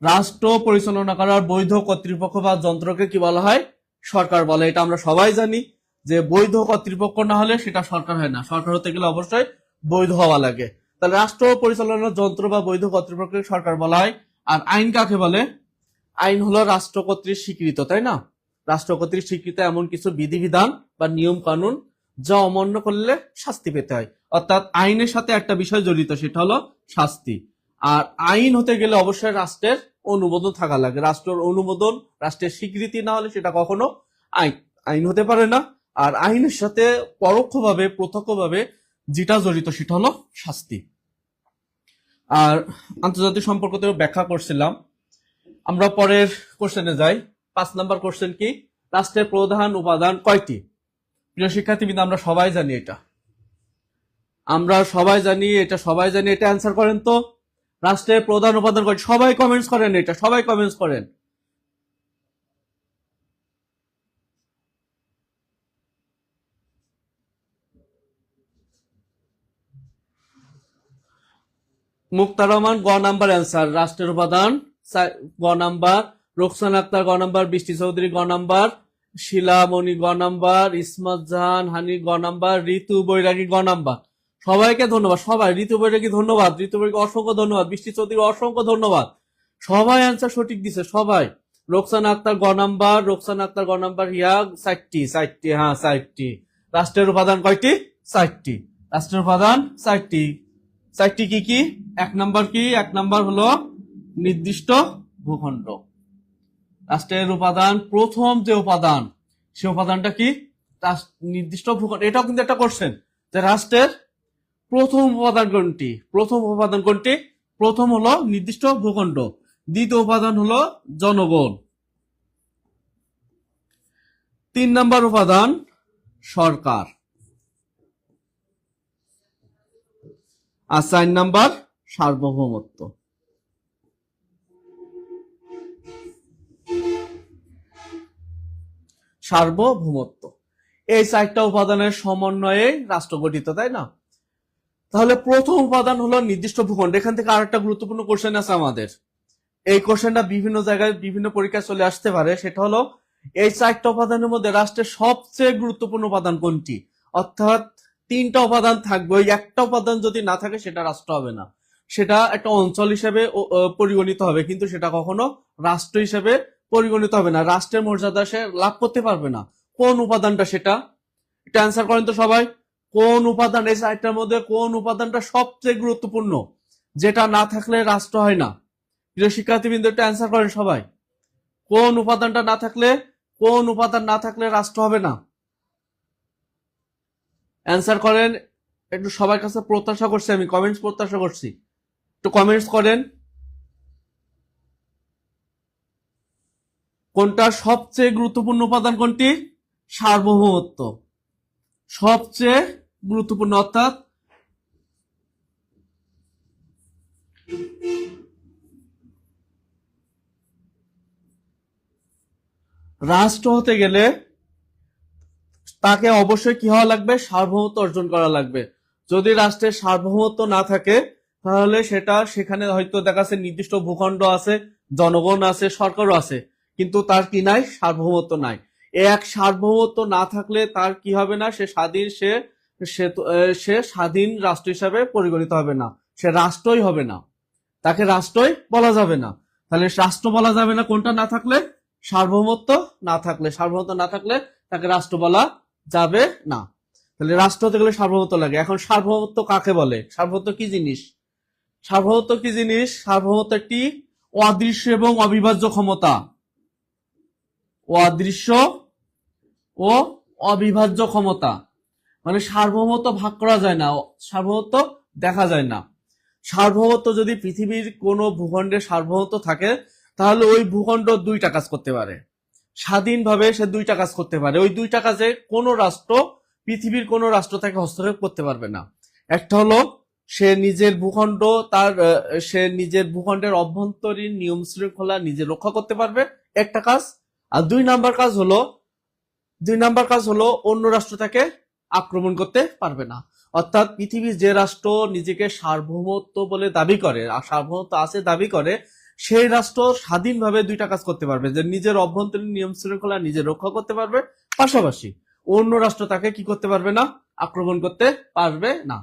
রাষ্ট্র পরিচালনা করার বৈধ কর্তৃপক্ষ বা যন্ত্রকে কি বলা হয়? সরকার বলে। এটা আমরা সবাই জানি যে বৈধ কর্তৃপক্ষ না হলে সেটা সরকার হয় না, সরকার হতে গেলে অবশ্যই বৈধ হওয়া লাগে। তাহলে রাষ্ট্র পরিচালনার যন্ত্র বা বৈধ কর্তৃপক্ষকে সরকার বলা হয়। আর আইন কাকে বলে? আইন হলো রাষ্ট্র কর্তৃক স্বীকৃত, তাই না? রাষ্ট্র কর্তৃক স্বীকৃত এমন কিছু বিধিবিধান বা নিয়ম কানুন যা অমান্য করলে শাস্তি পেতে হয়। অর্থাৎ আইনের সাথে একটা বিষয় জড়িত, সেটা হলো শাস্তি। আর আইন হতে গেলে অবশ্যই রাষ্ট্রের অনুমোদন থাকা লাগে। রাষ্ট্রের অনুমোদন, রাষ্ট্রের স্বীকৃতি না হলে সেটা কখনো আইন আইন হতে পারে না। আর আইনের সাথে পরোক্ষভাবে প্রত্যক্ষভাবে যেটা জড়িত সেটা হলো শাস্তি। আর আন্তর্জাতিক সম্পর্ক ব্যাখ্যা করছিলাম। আমরা পরের কোশ্চেনে যাই। 5 নাম্বার কোশ্চেন কি? রাষ্ট্রের প্রধান উপাদান কয়টি? প্রিয় শিক্ষার্থীবৃন্দ, আমরা সবাই জানি এটা, এটা অ্যান্সার করেন তো। রাষ্ট্রের প্রধান উপাদান কয়টি? সবাই কমেন্টস করেন, এটা সবাই কমেন্টস করেন। মুক্তার রহমান গ নাম্বার অ্যান্সার, রাষ্ট্রের উপাদান গ নাম্বার। রোকসানা আক্তার গ নাম্বার, বৃষ্টি চৌধুরী গ নাম্বার, শিলামণি গ নাম্বার, ইসমাত জাহান হানি গ নাম্বার, ঋতু বৈরাগী গ নাম্বার। সবাইকে ধন্যবাদ। সবাই, ঋতু বৈরাগী ধন্যবাদ, ঋতু বৈরাগী অসংখ্য ধন্যবাদ, বৃষ্টি চৌধুরী অসংখ্য ধন্যবাদ। সবাই অ্যান্সার সঠিক দিছে, সবাই। রোকসানা আক্তার গ নাম্বার, হিয়া 4টি, হ্যাঁ 4টি। রাষ্ট্রের উপাদান কয়টি? 4টি। রাষ্ট্রের উপাদান 4টি। 4টি কি কি? 1 নাম্বার কি? 1 নাম্বার হলো নির্দিষ্ট ভূখণ্ড। রাষ্ট্রের উপাদান, প্রথম যে উপাদান, সে উপাদানটা কি? নির্দিষ্ট ভূখণ্ড। এটাও কিন্তু একটা কোশ্চেন যে রাষ্ট্রের প্রথম উপাদান কোনটি? প্রথম হলো নির্দিষ্ট ভূখণ্ড, দ্বিতীয় উপাদান হলো জনগণ, 3 নাম্বার উপাদান সরকার, আর 4 নাম্বার সার্বভৌমত্ব। এই 4টা উপাদানের সমন্বয়ে রাষ্ট্র গঠিত, তাই না? তাহলে প্রথম উপাদান হলো নির্দিষ্ট ভূখণ্ড। এখান থেকে আরেকটা গুরুত্বপূর্ণ কোশ্চেন আছে আমাদের। এই কোশ্চেনটা বিভিন্ন জায়গায় বিভিন্ন পরীক্ষায় চলে আসতে পারে। সেটা হলো এই 4টা উপাদানের মধ্যে রাষ্ট্রের সবচেয়ে গুরুত্বপূর্ণ উপাদান কোনটি? অর্থাৎ 3টা উপাদান থাকবে, ওই একটা উপাদান যদি না থাকে সেটা রাষ্ট্র হবে না, সেটা একটা অঞ্চল হিসেবে পরিগণিত হবে, কিন্তু সেটা কখনো রাষ্ট্র হিসেবে পরিগণিত হবে না, রাষ্ট্রের মর্যাদা সে লাভ করতে পারবে না। কোন উপাদানটা সেটা? এটা অ্যান্সার করেন তো সবাই। কোন উপাদান? এই 4টার মধ্যে কোন উপাদানটা সবচেয়ে গুরুত্বপূর্ণ, যেটা না থাকলে রাষ্ট্র হয় না? প্রিয় শিক্ষার্থীবৃন্দ, একটা অ্যান্সার করেন সবাই। কোন উপাদানটা না থাকলে, কোন উপাদান না থাকলে রাষ্ট্র হবে না? অ্যান্সার করেন। একটু সবার কাছে প্রত্যাশা করছি, আমি কমেন্টস প্রত্যাশা করছি, একটু কমেন্টস করেন। কোনটা সবচেয়ে গুরুত্বপূর্ণ উপাদান? কোনটি? সার্বভৌমত্ব সবচেয়ে গুরুত্বপূর্ণ। অর্থাৎ রাষ্ট্র হতে গেলে তাকে অবশ্যই কি হওয়া লাগবে? সার্বভৌমত্ব অর্জন করা লাগবে। যদি রাষ্ট্রের সার্বভৌমত্ব না থাকে তাহলে সেখানে হয়তো দেখা যাচ্ছে নির্দিষ্ট ভূখণ্ড আছে, জনগণ আছে, সরকারও আছে, কিন্তু তার কি নাই? সার্বভৌমত্ব নাই। এক সার্বভৌমত্ব না থাকলে তার কি হবে না? সে স্বাধীন রাষ্ট্র হিসাবে পরিগণিত হবে না, সে রাষ্ট্রই হবে না, তাকে রাষ্ট্রই বলা যাবে না। তাহলে রাষ্ট্র বলা যাবে না কোনটা না থাকলে? সার্বভৌমত্ব না থাকলে তাকে রাষ্ট্র বলা যাবে না। তাহলে রাষ্ট্র হতে গেলে সার্বভৌমত্ব লাগে। এখন সার্বভৌমত্ব কাকে বলে? সার্বভৌমত্ব কি জিনিস? সার্বভৌমত্ব একটি অদৃশ্য এবং অবিভাজ্য ক্ষমতা। অদৃশ্য ও অবিভাজ্য ক্ষমতা মানে সার্বভৌমত্ব ভাগ করা যায় না, সার্বভৌমত্ব দেখা যায় না। সার্বভৌমত্ব যদি পৃথিবীর কোনো ভূখণ্ডে সার্বভৌমত্ব থাকে তাহলে ওই ভূখণ্ড 2টা কাজ করতে পারে, স্বাধীনভাবে সে 2টা কাজ করতে পারে। ওই 2টা কাজে কোনো রাষ্ট্র, পৃথিবীর কোনো রাষ্ট্র তাকে হস্তক্ষেপ করতে পারবে না। একটা হলো সে নিজের ভূখণ্ড সে নিজের ভূখণ্ডের অভ্যন্তরীণ নিয়ম শৃঙ্খলা নিজে রক্ষা করতে পারবে, একটা কাজ। আর দুই নাম্বার কাজ হলো অন্য রাষ্ট্র তাকে আক্রমণ করতে পারবে না। অর্থাৎ পৃথিবীর যে রাষ্ট্র নিজেকে সার্বভৌমত্ব বলে দাবি করে আর সার্বভৌমত্ব আছে দাবি করে, সেই রাষ্ট্র স্বাধীনভাবে দুইটা কাজ করতে পারবে, যে নিজের অভ্যন্তরীণ নিয়ম শৃঙ্খলা নিজে রক্ষা করতে পারবে, পাশাপাশি অন্য রাষ্ট্র তাকে কি করতে পারবে না, আক্রমণ করতে পারবে না।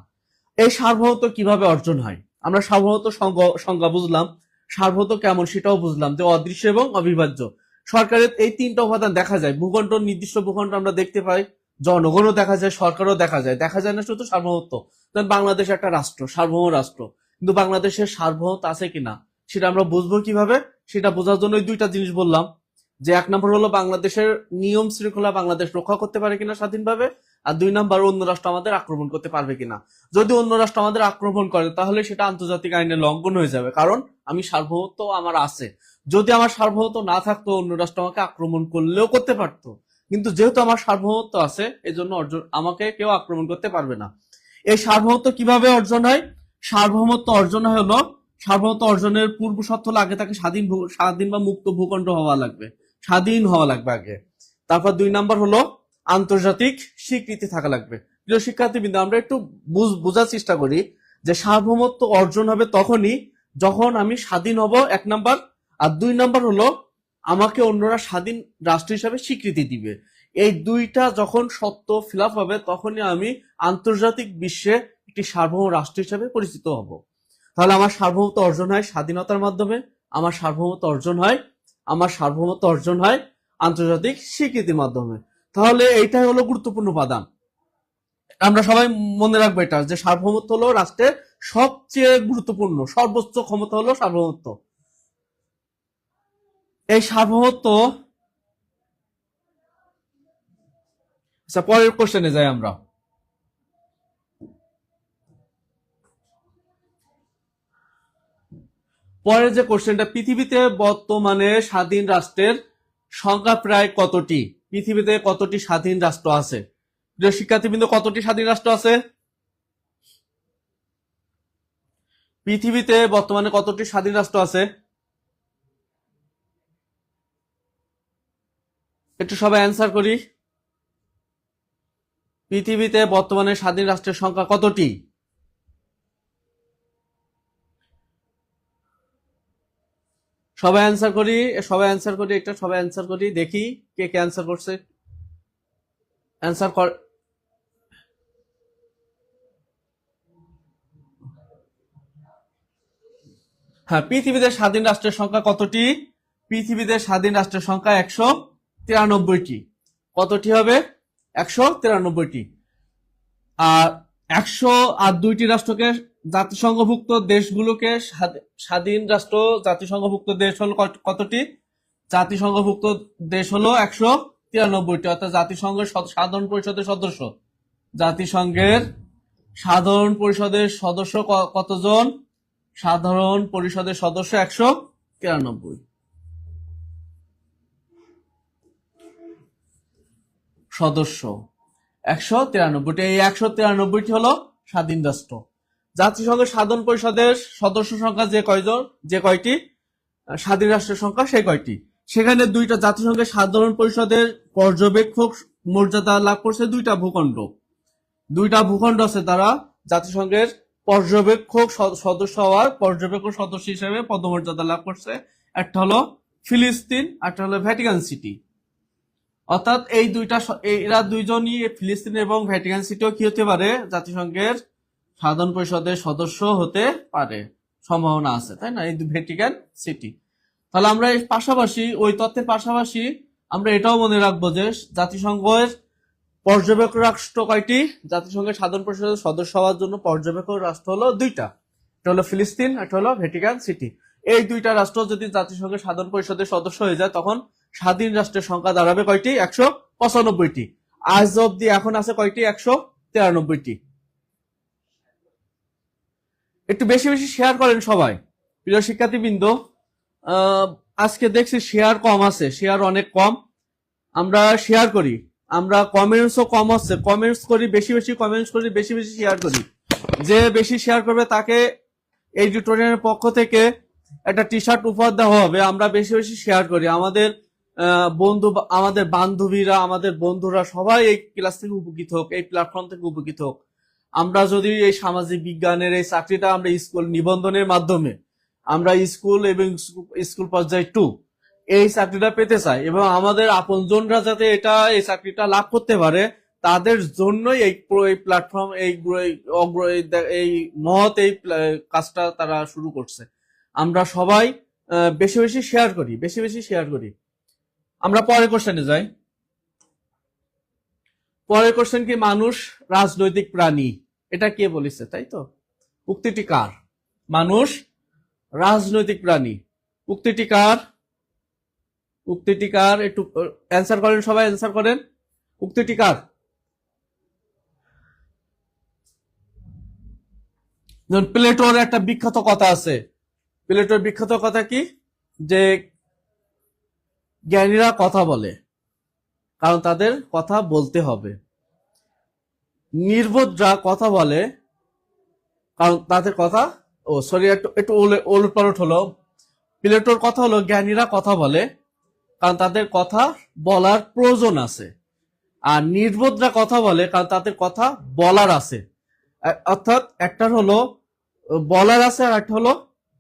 এই সার্বভৌমত্ব কিভাবে অর্জন হয়? আমরা সার্বভৌমত্ব সংজ্ঞা বুঝলাম, সার্বভৌমত্ব কেমন সেটাও বুঝলাম, যে অদৃশ্য এবং অবিভাজ্য। সরকারের এই তিনটা উপাদান দেখা যায়, ভূখণ্ড, নির্দিষ্ট ভূখণ্ড আমরা দেখতে পাই, জনগণও দেখা যায়, সরকারও দেখা যায় না শুধু সার্বভৌমত্ব। বাংলাদেশ একটা রাষ্ট্র, সার্বভৌম রাষ্ট্র, কিন্তু বাংলাদেশের সার্বভৌমত্ব আছে কিনা সেটা আমরা বুঝবো কিভাবে? সেটা বোঝার জন্য দুইটা জিনিস বললাম, যে এক নম্বর হলো বাংলাদেশের নিয়ম শৃঙ্খলা বাংলাদেশ রক্ষা করতে পারে কিনা স্বাধীনভাবে, আর দুই নম্বর অন্য রাষ্ট্র আমাদের আক্রমণ করতে পারবে কিনা। যদি অন্য রাষ্ট্র আমাদের আক্রমণ করে তাহলে সেটা আন্তর্জাতিক আইনের লঙ্ঘন হয়ে যাবে, কারণ আমি সার্বভৌমত্ব আমার আছে। যদি আমার সার্বভৌমত্ব না থাকতো অন্য রাষ্ট্র আমাকে আক্রমণ করলেও করতে পারতো, কিন্তু যেহেতু আমার সার্বভৌমত্ব আছে এজন্য আমাকে কেউ আক্রমণ করতে পারবে না। এই সার্বভৌমত্ব কিভাবে অর্জন হয়? সার্বভৌমত্ব অর্জনের পূর্ব শর্ত হলো আগে তাকে স্বাধীন বা মুক্ত ভূখণ্ড হওয়া লাগবে, স্বাধীন হওয়া লাগবে আগে। তারপর দুই নাম্বার হলো আন্তর্জাতিক স্বীকৃতি থাকা লাগবে। প্রিয় শিক্ষার্থীবৃন্দ, আমরা একটু বোঝার চেষ্টা করি যে সার্বভৌমত্ব অর্জন হবে তখনই যখন আমি স্বাধীন হব, এক নাম্বার। আর দুই নাম্বার হলো আমাকে অন্যরা স্বাধীন রাষ্ট্র হিসাবে স্বীকৃতি দিবে। এই দুইটা যখন সত্য ফিল আপ হবে তখনই আমি আন্তর্জাতিক বিশ্বে একটি সার্বভৌম রাষ্ট্র হিসাবে পরিচিত হব। তাহলে আমার সার্বভৌমত্ব অর্জন হয় স্বাধীনতার মাধ্যমে, আমার সার্বভৌমত্ব অর্জন হয় আন্তর্জাতিক স্বীকৃতির মাধ্যমে। তাহলে এইটাই হলো গুরুত্বপূর্ণ উপাদান, আমরা সবাই মনে রাখবো এটা, যে সার্বভৌমত্ব হলো রাষ্ট্রের সবচেয়ে গুরুত্বপূর্ণ, সর্বোচ্চ ক্ষমতা হলো সার্বভৌমত্ব। এই সার্বভৌমত্ব, আচ্ছা পরের কোশ্চেনে যাই আমরা। পরের যে কোশ্চেনটা, পৃথিবীতে বর্তমানে স্বাধীন রাষ্ট্রের সংখ্যা প্রায় কতটি? পৃথিবীতে কতটি স্বাধীন রাষ্ট্র আছে? প্রিয় শিক্ষার্থীবৃন্দ, কতটি স্বাধীন রাষ্ট্র আছে পৃথিবীতে? বর্তমানে কতটি স্বাধীন রাষ্ট্র আছে? একটু সবাই অ্যান্সার করি। পৃথিবীতে বর্তমানে স্বাধীন রাষ্ট্রের সংখ্যা কতটি? সবাই অ্যান্সার করি, দেখি কে কে অ্যান্সার করছে। অ্যান্সার কর। হ্যাঁ, পৃথিবীতে স্বাধীন রাষ্ট্রের সংখ্যা কতটি? পৃথিবীতে স্বাধীন রাষ্ট্রের সংখ্যা 193টি। কতটি হবে? 193টি। আর 102টি রাষ্ট্রকে, জাতিসংঘভুক্ত দেশগুলোকে স্বাধীন রাষ্ট্র, জাতিসংঘভুক্ত দেশ হলো কতটি? জাতিসংঘভুক্ত দেশ হলো 193টি, অর্থাৎ জাতিসংঘের সাধারণ পরিষদের সদস্য। জাতিসংঘের সাধারণ পরিষদের সদস্য কতজন? সাধারণ পরিষদের সদস্য 193 সদস্য, 193টি। এই 193টি হলো স্বাধীন রাষ্ট্র। জাতিসংঘের সাধারণ পরিষদের সদস্য সংখ্যা যে কয়টি স্বাধীন রাষ্ট্রের সংখ্যা সেই কয়টি। সেখানে দুইটা, জাতিসংঘের সাধারণ পরিষদের পর্যবেক্ষক মর্যাদা লাভ করছে দুইটা ভূখণ্ড আছে, তারা জাতিসংঘের পর্যবেক্ষক সদস্য হিসেবে পদমর্যাদা লাভ করছে। একটা হলো ফিলিস্তিন, একটা হলো ভ্যাটিকান সিটি। অর্থাৎ এরা দুইজনই, ফিলিস্তিন এবং ভ্যাটিকান সিটিও কি হতে পারে? জাতিসংঘের সাধারণ পরিষদের সদস্য হতে পারে, সম্ভাবনা আছে, তাই না? এই ভ্যাটিকান সিটি। তাহলে আমরা ওই তথ্যের পাশাপাশি আমরা এটাও মনে রাখবো যে জাতিসংঘের পর্যবেক্ষক রাষ্ট্র কয়টি? জাতিসংঘের সাধারণ পরিষদের সদস্য হওয়ার জন্য পর্যবেক্ষক রাষ্ট্র হলো দুইটা, একটা হলো ফিলিস্তিন, একটা হলো ভ্যাটিকান সিটি। এই দুইটা রাষ্ট্র যদি জাতিসংঘের সাধারণ পরিষদের সদস্য হয়ে যায় তখন স্বাধীন রাষ্ট্রের সংখ্যা দাঁড়াবে কয়টি? 195টি। আজ অব্দি এখন আছে কয়টি? 193টি। একটু বেশি বেশি শেয়ার করেন সবাই, প্রিয় শিক্ষার্থীবৃন্দ। আজকে দেখছি শেয়ার কম আছে, শেয়ার অনেক কম। আমরা শেয়ার করি, আমরা কমেন্টসও কম হচ্ছে, কমেন্টস করি বেশি বেশি, কমেন্টস করি বেশি বেশি, শেয়ার করি। যে বেশি শেয়ার করবে তাকে এডিটোরিয়ালের পক্ষ থেকে একটা টি শার্ট উপহার দেওয়া হবে। আমরা বেশি বেশি শেয়ার করি, আমাদের আমাদের বান্ধবীরা, আমাদের বন্ধুরা সবাই এই ক্লাস থেকে উপকৃত হোক, এই প্ল্যাটফর্ম থেকে উপকৃত হোক। আমরা যদি এই সামাজিক বিজ্ঞানের এই চাকরিটা আমরা স্কুল নিবন্ধনের মাধ্যমে আমরা স্কুল এবং স্কুল পর্যায়ে 2 এই চাকরিটা পেতে চাই এবং আমাদের আপনজনরা যাতে এই চাকরিটা লাভ করতে পারে, তাদের জন্যই এই প্ল্যাটফর্ম এই মহৎ এই কাজটা তারা শুরু করছে। আমরা সবাই বেশি বেশি শেয়ার করি, বেশি বেশি শেয়ার করি। আমরা পরের কোশ্চেনে যাই। পরের কোশ্চেন কি, মানুষ রাজনৈতিক প্রাণী, এটা কে বলেছে? তাই তো, উক্তিটি কার? মানুষ রাজনৈতিক প্রাণী, উক্তিটি কার? উক্তিটি কার? একটু অ্যান্সার করেন, সবাই অ্যান্সার করেন। উক্তিটি কার? প্লেটোর একটা বিখ্যাত কথা আছে। প্লেটোর বিখ্যাত কথা কি? যে জ্ঞানীরা কথা বলে কারণ তাদের কথা বলতে হবে, নির্বোধরা কথা বলে কারণ তাদের কথা একটু ওলটপালট হলো। প্লেটোর কথা হলো জ্ঞানীরা কথা বলে কারণ তাদের কথা বলার প্রয়োজন আছে, আর নির্বোধরা কথা বলে কারণ তাদের কথা বলার আছে। অর্থাৎ একটা হলো বলার আছে আর একটা হলো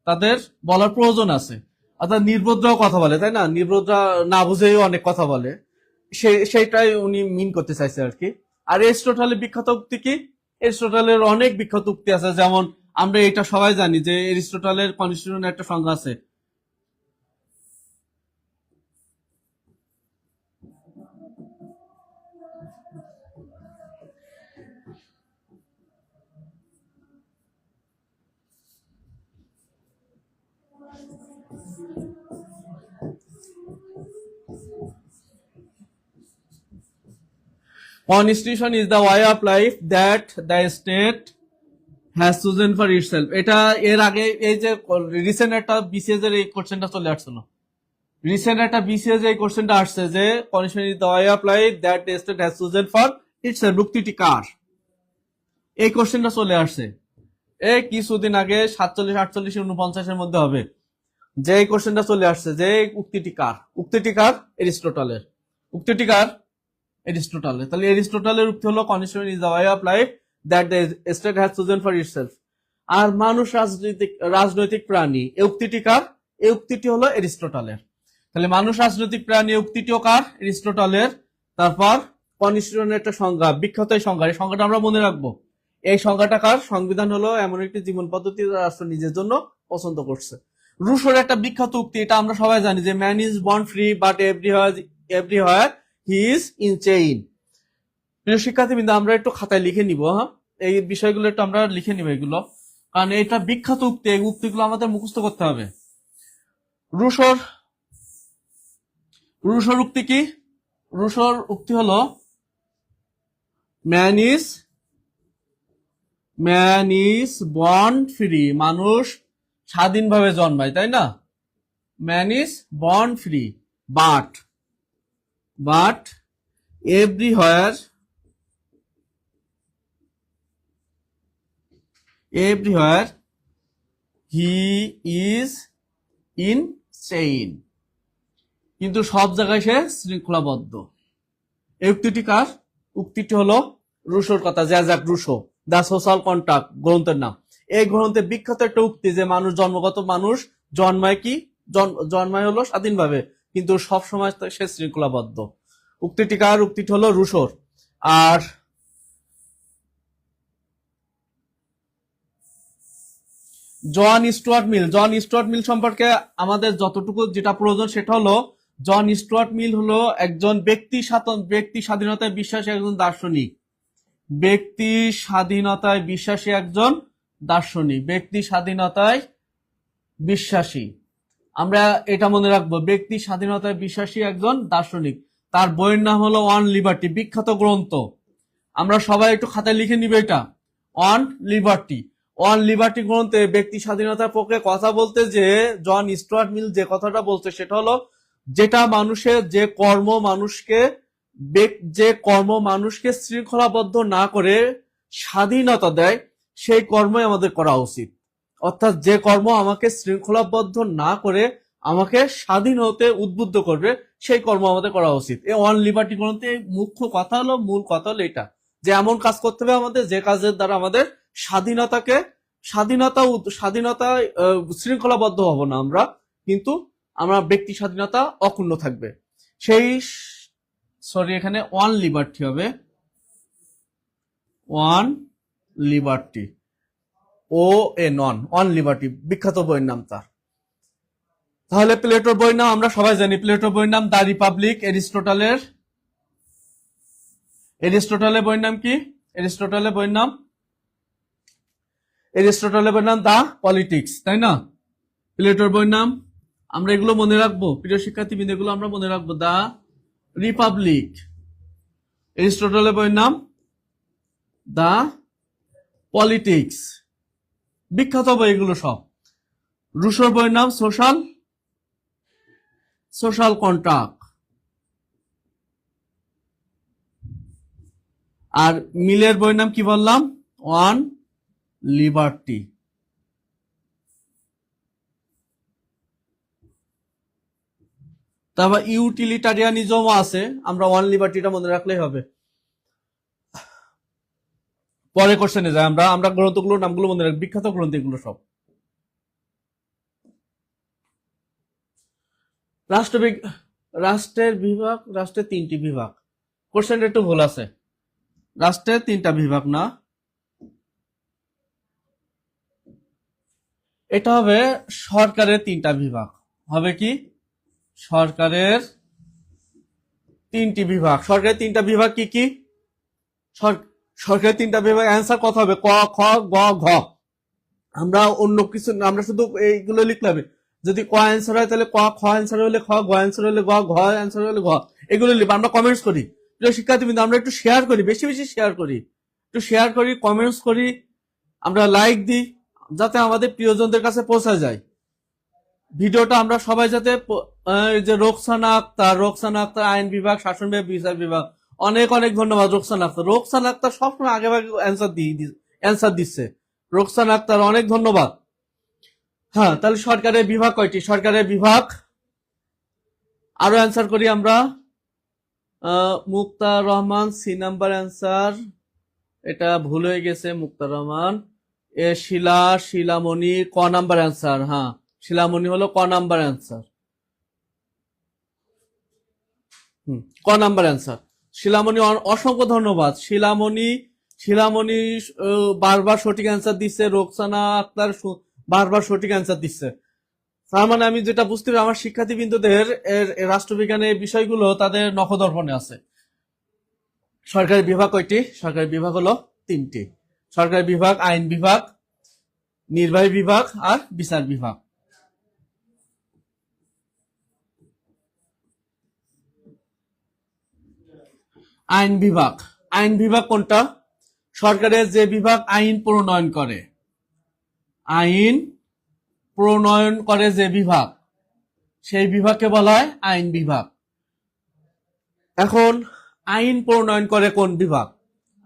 তাদের বলার প্রয়োজন আছে। অর্থাৎ নির্বোধরাও কথা বলে, তাই না? নির্বোধরা না বুঝেই অনেক কথা বলে, সেইটাই উনি মিন করতে চাইছে আর কি। আর এরিস্টটলের বিখ্যাত উক্তি কি? এরিস্টটলের অনেক বিখ্যাত উক্তি আছে, যেমন আমরা এটা সবাই জানি যে এরিস্টটলের কনস্টিটিউশনের একটা সংজ্ঞা আছে। Constitution is the way of life that the state has chosen for itself. এটা এর আগে এই যে রিসেন্ট একটা বিসিএস এর এই কোশ্চেনটা চলে আসছিল, রিসেন্ট একটা বিসিএস এই কোশ্চেনটা আসছে যে constitution is the way of life that the state has chosen for itself. উক্তিটি কার? এই কোশ্চেনটা চলে আসছে এই কিছুদিন আগে 47, 48, 49 মধ্যে হবে, যে এই কোশ্চেনটা চলে আসছে যে উক্তিটি কার? উক্তিটি কার? এরিস্টটলের। উক্তিটি কার? এরিস্টটলের। তাহলে এরিস্টটলের উক্তি হলো constitution is the way of life that the state has chosen for itself. আর মানুষ রাজনৈতিক প্রাণী, এই উক্তিটি কার? এই উক্তিটি হলো এরিস্টটলের। তাহলে মানুষ রাজনৈতিক প্রাণী উক্তিটিও কার? এরিস্টটলের। তারপর কনস্টিটিউশনের একটা সংজ্ঞা, বিখ্যাত এই সংজ্ঞা, এই সংজ্ঞাটা আমরা মনে রাখবো। এই সংজ্ঞাটা কার? সংবিধান হলো এমন একটি জীবন পদ্ধতি যা রাষ্ট্র নিজের জন্য পছন্দ করছে। রুশোর একটা বিখ্যাত উক্তি, এটা আমরা সবাই জানি যে man is born free but everywhere he is in chain. প্রিয় শিক্ষার্থী বিন্দু, আমরা একটু খাতায় লিখে নিব, হ্যাঁ, এই বিষয়গুলো একটু আমরা লিখে নিব এগুলো, কারণ এটা বিখ্যাত উক্তি, এই উক্তিগুলো আমাদের মুখস্থ করতে হবে। রুশোর উক্তি কি? রুশোর উক্তি হলো ম্যান ইজ বর্ন ফ্রি, মানুষ স্বাধীনভাবে জন্মায়, তাই না? Man is born free but everywhere he is in chain, কিন্তু সব জায়গায় সে শৃঙ্খলাবদ্ধ। এই উক্তিটি কার? উক্তিটি হলো রুশোর কথা, Jack Russo, the social contract গ্রন্থের নাম। এই গ্রন্থে বিখ্যাত একটা উক্তি যে মানুষ জন্মায় হলো স্বাধীনভাবে, কিন্তু সব সময় সে শৃঙ্খলাবদ্ধ। উক্তিটি কার? উক্তিটি হলো রুশোর। আর জন স্টুয়ার্ট মিল সম্পর্কে আমাদের যতটুকু যেটা প্রয়োজন সেটা হলো, জন স্টুয়ার্ট মিল হলো একজন ব্যক্তি স্বাধীনতায় বিশ্বাসী একজন দার্শনিক। ব্যক্তি স্বাধীনতায় বিশ্বাসী, আমরা এটা মনে রাখবো, ব্যক্তি স্বাধীনতায় বিশ্বাসী একজন দার্শনিক। তার বইয়ের নাম হলো অন লিবার্টি, বিখ্যাত গ্রন্থ। আমরা সবাই একটু খাতায় লিখে নিবে এটা, অন লিবার্টি গ্রন্থে ব্যক্তি স্বাধীনতার পক্ষে কথা বলতে যে জন স্টুয়ার্ট মিল যে কথাটা বলছে সেটা হলো, যে কর্ম মানুষকে শৃঙ্খলাবদ্ধ না করে স্বাধীনতা দেয়, সেই কর্মই আমাদের করা উচিত। অর্থাৎ যে কর্ম আমাকে শৃঙ্খলাবদ্ধ না করে আমাকে স্বাধীন হতে উদ্বুদ্ধ করবে সেই কর্ম আমাদের করা উচিত। এই ওয়ান লিবার্টি গ্রন্থে মুখ্য কথা হলো, মূল কথা হলো এটা, যে এমন কাজ করতে হবে আমাদের যে কাজের দ্বারা আমাদের স্বাধীনতায় শৃঙ্খলাবদ্ধ হব না আমরা, কিন্তু আমরা ব্যক্তি স্বাধীনতা অক্ষুণ্ণ থাকবে। এখানে ওয়ান লিবার্টি হবে, ওয়ান লিবার্টি, ওয়ান লিবার্টি বিখ্যাত বইয়ের নাম তার। তাহলে প্লেটোর বইয়ের নাম আমরা সবাই জানি, প্লেটোর বইয়ের নাম দ্য রিপাবলিক। এরিস্টটলের বইয়ের নাম কি? এরিস্টটলের বইয়ের নাম দ্য পলিটিক্স, তাই না? প্লেটোর বইয়ের নাম আমরা এগুলো মনে রাখবো, প্রিয় শিক্ষার্থীবৃন্দ, এগুলো আমরা মনে রাখবো, দ্য রিপাবলিক। এরিস্টটলের বইয়ের নাম দ্য পলিটিক্স, বিখ্যাত বই এগুলো সব। রুশোর বইয়ের নাম সোশ্যাল কন্ট্রাক্ট। আর মিলের বইয়ের নাম কি বললাম? One liberty. তারপর ইউটিলিটারিয়ানিজমও আছে, আমরা ওয়ান লিবার্টিটা মনে রাখলেই হবে। পরে কোশ্চেনে যাই, আমরা গ্রন্থগুলোর নামগুলো মনে রাখবো, বিখ্যাত গ্রন্থ এগুলো সব। রাষ্ট্রের 3টি বিভাগ, কোশ্চেনটা একটু ভুল আছে, রাষ্ট্রের 3টা বিভাগ না, এটা হবে সরকারের 3টা বিভাগ। হবে কি? সরকারের 3টি বিভাগ। সরকারের 3টা বিভাগ কি কি? সরকারের 3টা বিভাগ অ্যান্সার কত হবে? ক, খ, গ, ঘ। আমরা অন্য কিছু, আমরা শুধু এইগুলো লিখলে হবে। যদি ক অ্যান্সার হয় তাহলে ক, খ অ্যান্সার হলে খ, গ অ্যান্সার হলে গ, ঘ অ্যান্সার হলে ঘ, এগুলো লিখবো। আমরা কমেন্টস করি, শিক্ষার্থীবৃন্দ, আমরা একটু শেয়ার করি, বেশি বেশি শেয়ার করি, কমেন্টস করি, আমরা লাইক দিই, যাতে আমাদের প্রিয়জনদের কাছে পৌঁছা যায় ভিডিওটা। আমরা সবাই যাতে, যে রোকসানা আক্তার আইন বিভাগ, শাসন বিভাগ, বিচার বিভাগ, অনেক অনেক ধন্যবাদ রোকসানা আক্তার সবসময় আগে অ্যান্সার দিচ্ছে। রোকসানা আক্তার অনেক ধন্যবাদ। হ্যাঁ, তাহলে সরকারের বিভাগ কয়টি? সরকারের বিভাগ আরো অ্যান্সার করি আমরা। মুক্তার রহমান সি নাম্বার অ্যান্সার, এটা ভুল হয়ে গেছে। মুক্তার রহমান শিলামণি ক নাম্বার অ্যান্সার। হ্যাঁ, শিলামণি হলো ক নাম্বার অ্যান্সার। ক নাম্বার অ্যান্সার শিলামণি, অসংখ্য ধন্যবাদ। শিলামণি বারবার সঠিক অ্যান্সার দিচ্ছে। রোকসানা আক্তার বারবার সঠিক অ্যান্সার দিচ্ছে। তার মানে আমি যেটা বুঝতে পারি, আমার শিক্ষার্থীবৃন্দদের রাষ্ট্রবিজ্ঞানের বিষয়গুলো তাদের নখদর্পণে আছে। সরকারি বিভাগ কয়টি? সরকারি বিভাগ হলো 3টি। সরকারি বিভাগ আইন বিভাগ, নির্বাহী বিভাগ আর বিচার বিভাগ। আইন বিভাগ কোনটা? সরকারের যে বিভাগ আইন প্রণয়ন করে যে বিভাগ, সেই বিভাগকে বলা হয় আইন বিভাগ। এখন আইন প্রণয়ন করে কোন বিভাগ?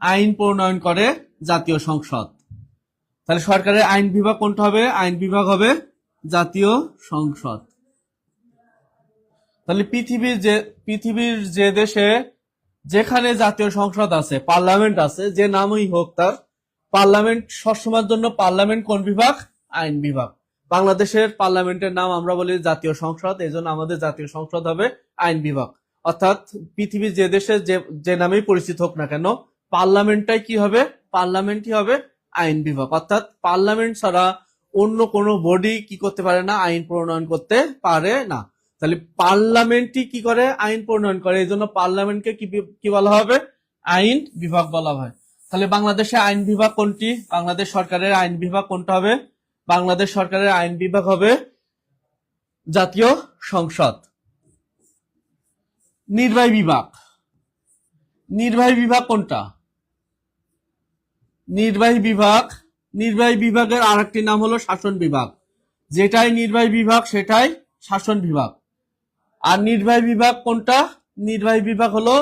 আইন প্রণয়ন করে জাতীয় সংসদ। তাহলে সরকারের আইন বিভাগ কোনটা হবে? আইন বিভাগ হবে জাতীয় সংসদ। তাহলে পৃথিবীর যে দেশে যেখানে জাতীয় সংসদ আছে, পার্লামেন্ট আছে, যে নামই হোক তার, পার্লামেন্ট সবসময়ের জন্য পার্লামেন্ট কোন বিভাগ? আইন বিভাগ। বাংলাদেশের পার্লামেন্টের নাম আমরা বলি জাতীয় সংসদ, এই জন্য আমাদের জাতীয় সংসদ হবে আইন বিভাগ। অর্থাৎ পৃথিবীর যে দেশে যে নামেই পরিচিত হোক না কেন, পার্লামেন্টটাই কি হবে? পার্লামেন্টই হবে আইন বিভাগ। অর্থাৎ পার্লামেন্ট ছাড়া অন্য কোনো বডি কি করতে পারে না? আইন প্রণয়ন করতে পারে না। তাহলে পার্লামেন্টই কি করে? আইন প্রণয়ন করে, এই জন্য পার্লামেন্টকে কি বলা হবে? আইন বিভাগ বলা হয়। তাহলে বাংলাদেশে আইন বিভাগ কোনটি? বাংলাদেশ সরকারের আইন বিভাগ কোনটা হবে? বাংলাদেশ সরকারের আইন বিভাগ হবে জাতীয় সংসদ। নির্বাহী বিভাগ কোনটা? নির্বাহী বিভাগের আরেকটি নাম হলো শাসন বিভাগ। যেটাই নির্বাহী বিভাগ সেটাই শাসন বিভাগ। আর নির্বাহী বিভাগ কোনটা? নির্বাহী বিভাগ হলো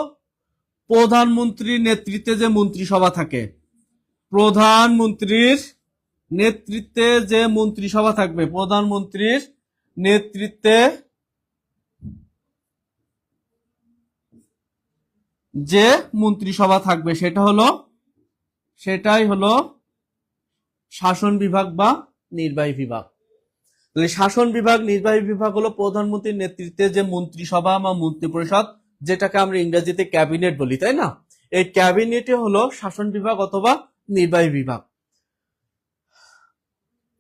প্রধানমন্ত্রীর নেতৃত্বে যে মন্ত্রিসভা থাকে, প্রধানমন্ত্রীর নেতৃত্বে যে মন্ত্রিসভা থাকবে, প্রধানমন্ত্রীর নেতৃত্বে যে মন্ত্রিসভা থাকবে সেটাই হলো শাসন বিভাগ বা নির্বাহী বিভাগ। তাহলে শাসন বিভাগ, নির্বাহী বিভাগ হলো প্রধানমন্ত্রীর নেতৃত্বে যে মন্ত্রিসভা বা মন্ত্রিপরিষদ, যেটাকে আমরা ইংরেজিতে ক্যাবিনেট বলি, তাই না? এই ক্যাবিনেটে হলো শাসন বিভাগ অথবা নির্বাহী বিভাগ।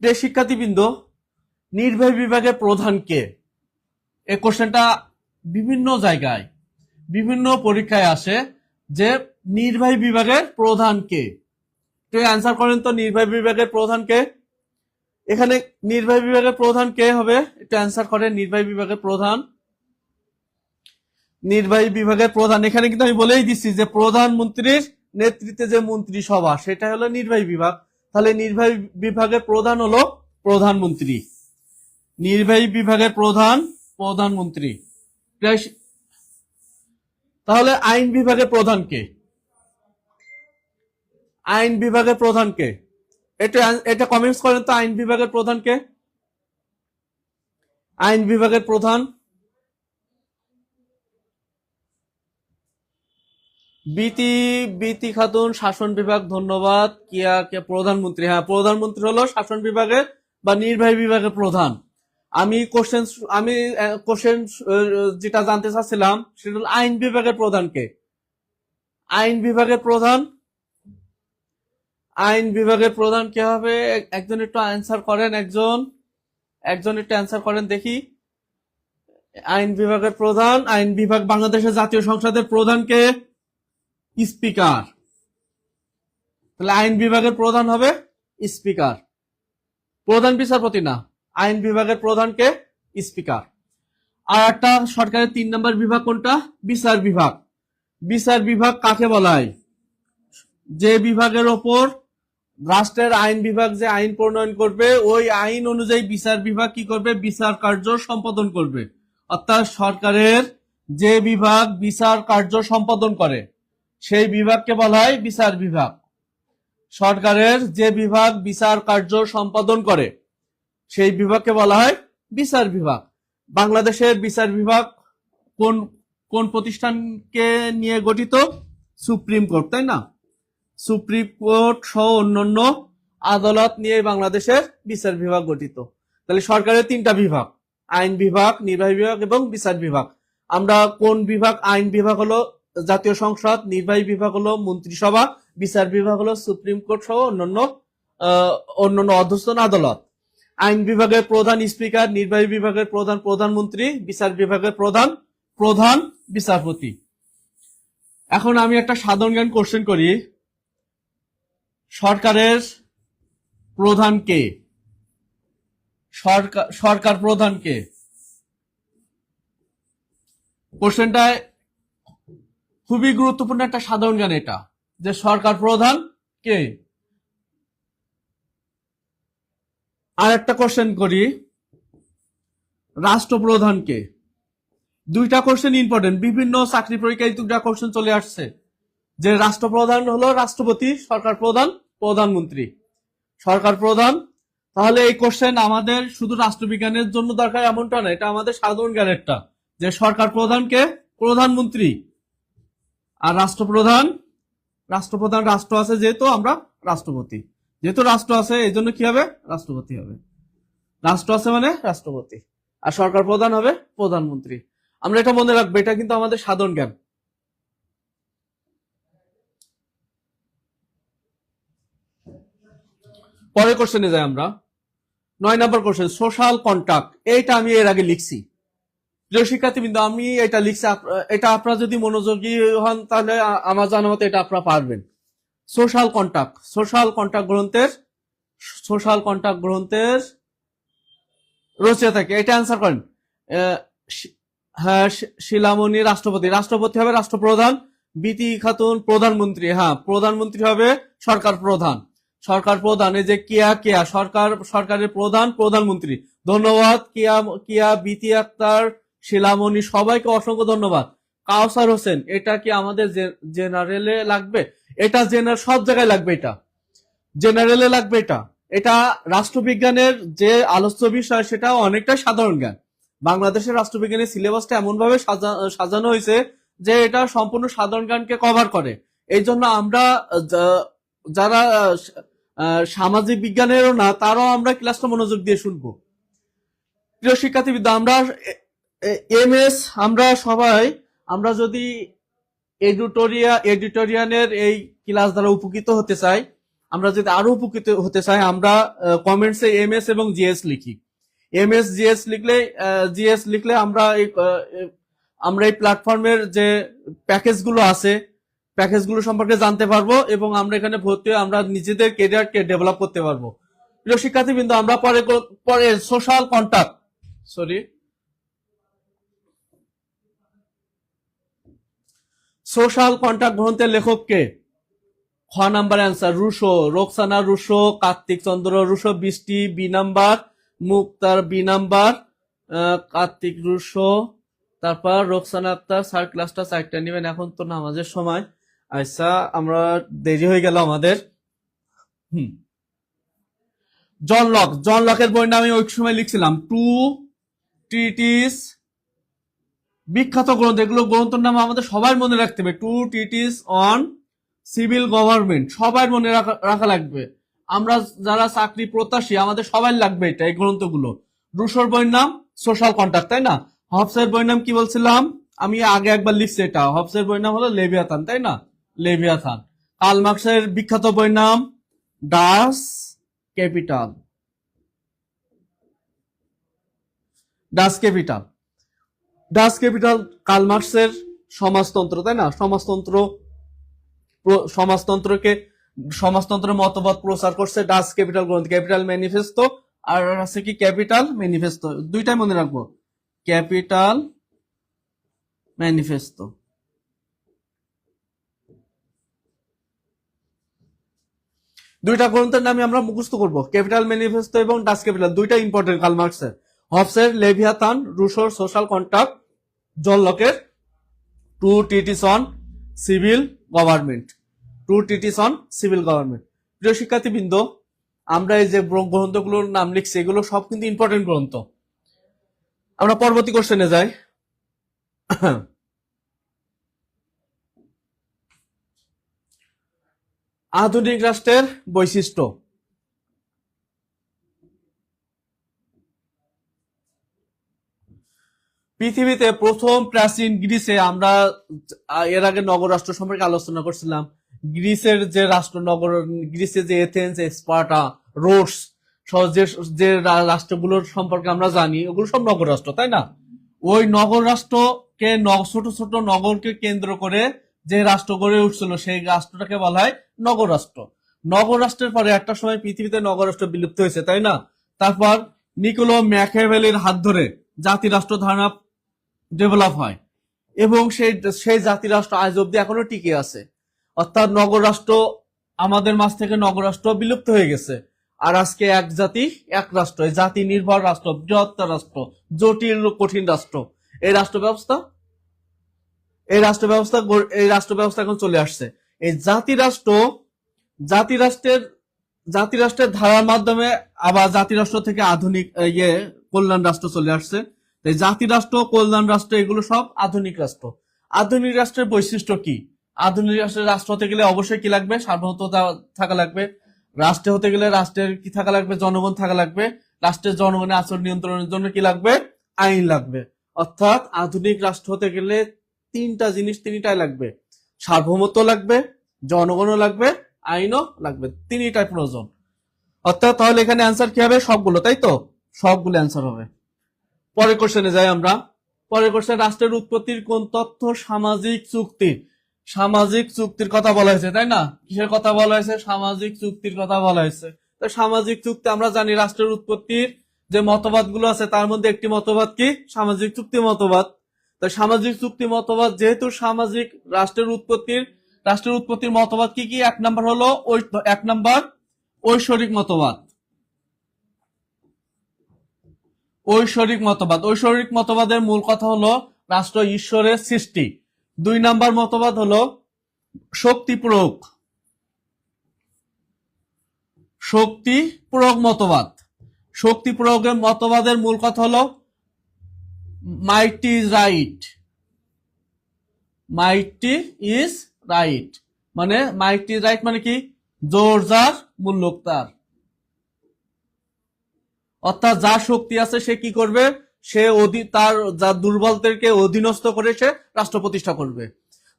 প্রিয় শিক্ষার্থীবৃন্দ, নির্বাহী বিভাগের প্রধান কে? এই কোশ্চেনটা বিভিন্ন জায়গায় বিভিন্ন পরীক্ষায় আসে যে নির্বাহী বিভাগের প্রধান কে। তো অ্যান্সার করেন তো, নির্বাহী বিভাগের প্রধান কে? এখানে নির্বাহী বিভাগের প্রধান কে হবে? একটু অ্যান্সার করেন। নির্বাহী বিভাগের প্রধান, নির্বাহী বিভাগের প্রধান, এখানে কিন্তু আমি বলেই দিচ্ছি যে প্রধানমন্ত্রীর নেতৃত্বে যে মন্ত্রিসভা সেটা হলো নির্বাহী বিভাগ। তাহলে নির্বাহী বিভাগের প্রধান হলো প্রধানমন্ত্রী। নির্বাহী বিভাগের প্রধান প্রধানমন্ত্রী। তাহলে আইন বিভাগের প্রধান কে? আইন বিভাগের প্রধান কে? এটা কমেন্টস করেন তো, আইন বিভাগের প্রধান কে? আইন বিভাগের প্রধান বিতি খাতুন, শাসন বিভাগ, ধন্যবাদ। কিয়া কে প্রধানমন্ত্রী, হ্যাঁ প্রধানমন্ত্রী হলো শাসন বিভাগের বা নির্বাহী বিভাগের প্রধান। আমি কোশ্চেন যেটা জানতে চাচ্ছিলাম সেটা হলো আইন বিভাগের প্রধান কে? আইন বিভাগের প্রধান, আইন বিভাগের প্রধান কে হবে? একজন একটু অ্যান্সার করেন, একজন একটু অ্যান্সার করেন দেখি। আইন বিভাগের প্রধান, আইন বিভাগ বাংলাদেশের জাতীয় সংসদের প্রধানকে স্পিকার। তাহলে আইন বিভাগের প্রধান হবে স্পিকার, প্রধান বিচারপতি না। আইন বিভাগের প্রধানকে স্পিকার। আর একটা সরকারের 3 নম্বর বিভাগ কোনটা? বিচার বিভাগ। বিচার বিভাগ কাকে বলা হয়? যে বিভাগের ওপর রাষ্ট্রের আইন বিভাগ যে আইন প্রণয়ন করবে, ওই আইন অনুযায়ী বিচার বিভাগ কি করবে? বিচার কার্য সম্পাদন করবে। অর্থাৎ সরকারের যে বিভাগ বিচার কার্য সম্পাদন করে সেই বিভাগকে বলা হয় বিচার বিভাগ। সরকারের যে বিভাগ বিচার কার্য সম্পাদন করে সেই বিভাগকে বলা হয় বিচার বিভাগ। বাংলাদেশের বিচার বিভাগ কোন কোন প্রতিষ্ঠানকে নিয়ে গঠিত? সুপ্রিম কোর্ট, তাই না? সুপ্রিম কোর্ট সহ অন্যান্য আদালত নিয়ে বাংলাদেশের বিচার বিভাগ গঠিত। তাহলে সরকারের 3টা বিভাগ, আইন বিভাগ, নির্বাহী বিভাগ এবং বিচার বিভাগ। আমরা কোন বিভাগ? আইন বিভাগ হলো জাতীয় সংসদ, নির্বাহী বিভাগ হলো মন্ত্রিসভা, বিচার বিভাগ হলো সুপ্রিম কোর্ট সহ অন্যান্য অধস্তন আদালত। আইন বিভাগের প্রধান স্পিকার, নির্বাহী বিভাগের প্রধান প্রধানমন্ত্রী, বিচার বিভাগের প্রধান বিচারপতি। এখন আমি একটা সাধারণ জ্ঞান কোশ্চেন করি, সরকারের প্রধান কে? সরকার প্রধান কে? কোশ্চেনটা খুবই গুরুত্বপূর্ণ একটা সাধারণ জ্ঞান এটা, যে সরকার প্রধান কে। আর একটা কোশ্চেন করি, রাষ্ট্রপ্রধান কে? 2টা কোশ্চেন ইম্পর্টেন্ট, বিভিন্ন চাকরি পরীক্ষায় 2টা কোশ্চেন চলে আসছে যে রাষ্ট্রপ্রধান হলো রাষ্ট্রপতি, সরকার প্রধান প্রধানমন্ত্রী। সরকার প্রধান, তাহলে এই কোশ্চেন আমাদের শুধু রাষ্ট্রবিজ্ঞানের জন্য দরকার এমনটা না, এটা আমাদের সাধারণ জ্ঞানেরটা, যে সরকার প্রধানকে প্রধানমন্ত্রী, আর রাষ্ট্রপ্রধান রাষ্ট্র আছে যেহেতু আমরা রাষ্ট্রপতি, যেহেতু রাষ্ট্র আছে এই জন্য কি হবে? রাষ্ট্রপতি হবে। রাষ্ট্র আছে মানে রাষ্ট্রপতি, আর সরকার প্রধান হবে প্রধানমন্ত্রী। আমরা এটা মনে রাখবো, এটা কিন্তু আমাদের সাধারণ জ্ঞান। পরের কোশ্চেনে যাই আমরা। 9 নম্বর কোশ্চেন, সোশ্যাল কন্ট্রাক্ট। এইটা আমি এর আগে লিখছি। প্রিয় শিক্ষার্থীবৃন্দ, আমি এটা লিখছি, এটা আপনারা যদি মনোযোগী হন তাহলে আমার জানা মতে এটা আপনারা পারবেন। সোশ্যাল কন্ট্রাক্ট গ্রন্থের রচিয়া থাকে, এটা অ্যান্সার করেন। হ্যাঁ, শিলামণি রাষ্ট্রপতি হবে রাষ্ট্রপ্রধান। বিতি খাতুন প্রধানমন্ত্রী, হ্যাঁ প্রধানমন্ত্রী হবে সরকার প্রধান। এই যে কিয়া সরকারের প্রধানমন্ত্রী। ধন্যবাদ কিয়া, বিতি আক্তার, শিলামণি, সবাইকে অসংখ্য ধন্যবাদ। কাউসার হোসেন, এটা কি আমাদের জেনারেলে লাগবে? এটা জেনারেল সব জায়গায় লাগবে। এটা জেনারেলে লাগবে এটা। এটা রাষ্ট্রবিজ্ঞানের যে আলোচ্য বিষয় সেটা অনেকটা সাধারণ জ্ঞান। বাংলাদেশের রাষ্ট্রবিজ্ঞানের সিলেবাসটা এমন ভাবে সাজানো হয়েছে যে এটা সম্পূর্ণ সাধারণ জ্ঞানকে কভার করে। এই জন্য আমরা যারা সামাজিক বিজ্ঞানেরও না তারাও আমরা ক্লাসটা মনোযোগ দিয়ে শুনবো। প্রিয় শিক্ষার্থীবৃন্দ, আমরা এমএস আমরা সবাই আমরা যদি এডিটোরিয়ানের এই ক্লাস দ্বারা উপকৃত হতে চাই, আমরা যদি আরো উপকৃত হতে চাই, আমরা কমেন্টসে এমএস এবং জিএস লিখি। এমএস জিএস লিখলে আমরা এই প্ল্যাটফর্মের যে প্যাকেজগুলো আছে প্যাকেজগুলো সম্পর্কে জানতে পারবো এবং আমরা এখানে ভর্তি হয়ে আমরা নিজেদের ক্যারিয়ারকে ডেভেলপ করতে পারবো। প্রিয় শিক্ষার্থীবৃন্দ, আমরা পরে সোশ্যাল কন্টাক্ট সোশ্যাল কন্টাক্ট গ্রন্থের লেখক কে? খ number answer Rousseau, Roksana Rousseau, Kartik Chandra Rousseau, Brishti B number, Muktar B number, Kartik Rousseau, তারপর রোকসানা আক্তার। স্যার ক্লাসটা 4টা নেবেন, এখন তো নামাজের সময়। আচ্ছা, আমরা দেরি হয়ে গেল আমাদের। জন লকের বইটা আমি ওই সময় লিখছিলাম টু ট্রিটিস, বিখ্যাত গ্রন্থ। এগুলো গ্রন্থের নাম আমাদের সবাই মনে রাখতে হবে। Two treaties on civil Government, সবাই মনে রাখা লাগবে। আমরা যারা চাকরি প্রত্যাশী আমাদের সবাই লাগবে এটা, এই গ্রন্থগুলো। রুশোর বইয়ের নাম সোশ্যাল কন্টাক্ট, তাই না? হবসের বইয়ের নাম কি বলছিলাম? আমি আগে একবার লিখছি এটা। হবসের বইয়ের নাম হলো লেভিয়াথান, তাই না? লেভিয়াথান। কার্ল মার্কসের বিখ্যাত বইয়ের নাম Das Capital. Das Capital Karl মার্কসের সমাজতন্ত্র, তাই না? সমাজতন্ত্রের মতবাদ প্রচার করছে ডাস ক্যাপিটাল গ্রন্থ। ক্যাপিটাল ম্যানিফেস্টো আর আছে কি ক্যাপিটাল ম্যানিফেস্টো, দুইটাই মনে রাখবো। Capital Manifesto. দুইটা গ্রন্থের নামে আমরা মুখস্থ করব, ক্যাপিটাল ম্যানিফেস্টো এবং ডাস ক্যাপিটাল, দুইটা ইম্পর্টেন্ট কার্ল মার্কসের। হবসের লেভিয়াথান, রুশোর সোশ্যাল কন্ট্রাক্ট, জন লকের two treaties on civil government. প্রিয় শিক্ষার্থীবৃন্দ, আমরা এই যে গ্রন্থগুলোর নাম লিখছি এগুলো সব কিন্তু ইম্পর্টেন্ট গ্রন্থ। আমরা পরবর্তী কোশ্চেনে যাই। আধুনিক রাষ্ট্রের বৈশিষ্ট্য। পৃথিবীতে প্রথম প্রাচীন গ্রিসে, আমরা এর আগে নগররাষ্ট্র সম্পর্কে আলোচনা করছিলাম। গ্রিসের যে গ্রিসের যে এথেন্স, স্পার্টা, রোডস, যে রাষ্ট্রগুলোর সম্পর্কে আমরা জানি ওগুলো সব নগররাষ্ট্র, তাই না? ওই নগররাষ্ট্রকে ছোট ছোট নগরকে কেন্দ্র করে যে রাষ্ট্র গড়ে উঠছিল সেই রাষ্ট্রটাকে বলা হয় নগররাষ্ট্র। নগররাষ্ট্রের পরে একটা সময় পৃথিবীতে নগররাষ্ট্র বিলুপ্ত হয়েছে, তাই না? তারপর নিকোলো ম্যাকিয়াভেলির হাত ধরে জাতিরাষ্ট্র ধারণা ডেভেলপ হয় এবং সেই জাতিরাষ্ট্র আজ অব্দি এখনো টিকে আছে। অর্থাৎ নগররাষ্ট্র, আমাদের মাঝ থেকে নগররাষ্ট্র বিলুপ্ত হয়ে গেছে। আর আজকে এক জাতি এক রাষ্ট্র, এই জাতি নির্ভর রাষ্ট্র, বৃহত্তর রাষ্ট্র, জটিল কঠিন রাষ্ট্র, এই রাষ্ট্র ব্যবস্থা এখন চলে আসছে। এই জাতিরাষ্ট্রের ধারার মাধ্যমে আবার জাতিরাষ্ট্র থেকে আধুনিক কল্যাণ রাষ্ট্র চলে আসছে। এই জাতিরাষ্ট্র, কল্যাণ রাষ্ট্র এগুলো সব আধুনিক রাষ্ট্র। আধুনিক রাষ্ট্রের বৈশিষ্ট্য কি? আধুনিক রাষ্ট্র হতে গেলে অবশ্যই কি লাগবে? সার্বভৌমত্ব থাকা লাগবে। রাষ্ট্র হতে গেলে রাষ্ট্রের কি থাকা লাগবে? জনগণ থাকা লাগবে। রাষ্ট্রের জনগণের আচরণ নিয়ন্ত্রণের জন্য কি লাগবে? আইন লাগবে। অর্থাৎ আধুনিক রাষ্ট্র হতে গেলে তিনটাই লাগবে। সার্বভৌমত্ব লাগবে, জনগণও লাগবে, আইনও লাগবে, তিনটাই প্রয়োজন। অর্থাৎ তাহলে এখানে অ্যান্সার কি হবে? সবগুলো, তাই তো? সবগুলো অ্যান্সার হবে। পরের কোশ্চেনে যাই আমরা। পরের কোশ্চেন, রাষ্ট্রের উৎপত্তির কোন তথ্য সামাজিক চুক্তির কথা বলা হয়েছে, তাই না? কিসের কথা বলা হয়েছে? সামাজিক চুক্তির কথা বলা হয়েছে। তো সামাজিক চুক্তি আমরা জানি রাষ্ট্রের উৎপত্তির যে মতবাদ গুলো আছে তার মধ্যে একটি মতবাদ কি? সামাজিক চুক্তি মতবাদ। তো সামাজিক চুক্তি মতবাদ যেহেতু সামাজিক, রাষ্ট্রের উৎপত্তির মতবাদ কি কি? এক নাম্বার হলো ঐশ্বরিক মতবাদ। ঐশ্বরিক মতবাদের মূল কথা হলো রাষ্ট্র ঈশ্বরের সৃষ্টি। 2 নাম্বার মতবাদ হলো শক্তি প্রয়োগ। শক্তি প্রয়োগ মতবাদ। শক্তি প্রয়োগের মতবাদের মূল কথা হলো মাইটি ইজ রাইট। মাইটি ইজ রাইট মানে মাইটি রাইট মানে কি, জোর যার মূল্য তার। অর্থাৎ যার শক্তি আছে সে কি করবে, সে তার যার দুর্বলদেরকে অধীনস্থ করে সে রাষ্ট্র প্রতিষ্ঠা করবে।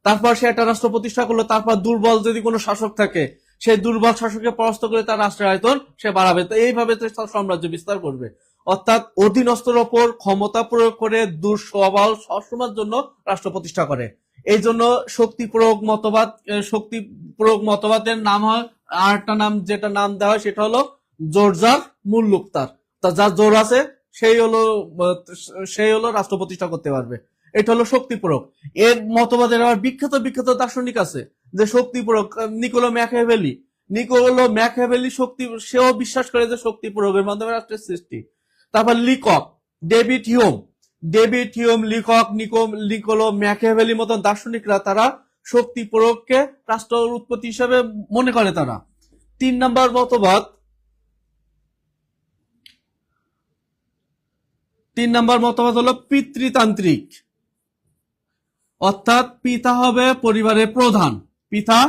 তারপর সে একটা রাষ্ট্র প্রতিষ্ঠা করলো, তারপর দুর্বল যদি কোনো শাসক থাকে সেই দুর্বল শাসককে পরাস্ত করে তার রাষ্ট্রের আয়তন সে বাড়াবে। তো এইভাবে সাম্রাজ্য বিস্তার করবে। অর্থাৎ অধীনস্থর ওপর ক্ষমতা প্রয়োগ করে দুঃসবল সবসময়ের জন্য রাষ্ট্র প্রতিষ্ঠা করে। এই জন্য শক্তি প্রয়োগ মতবাদ, শক্তি প্রয়োগ মতবাদের নাম হয় আর একটা নাম, যেটা নাম দেওয়া হয় সেটা হলো জোরজার মুল্লুক তার। তা যার জোর আছে সেই হলো রাষ্ট্র প্রতিষ্ঠা করতে পারবে। এটা হলো শক্তি প্রয়োগ। এর মতবাদের আবার বিখ্যাত বিখ্যাত দার্শনিক আছে যে শক্তি প্রয়োগ, নিকোলো ম্যাকিয়াভেলি শক্তি, সেও বিশ্বাস করে যে শক্তি প্রয়োগের মাধ্যমে রাষ্ট্রের সৃষ্টি। তারপর লিকক, ডেভিড হিউম, নিকোলো ম্যাকিয়াভেলির মতন দার্শনিকরা তারা শক্তি প্রয়োগকে রাষ্ট্র উৎপত্তি হিসেবে মনে করে তারা। 3 নম্বর মতবাদ হলো পিতৃতান্ত্রিক। অর্থাৎ পিতা হবে পরিবারের প্রধান। পিতা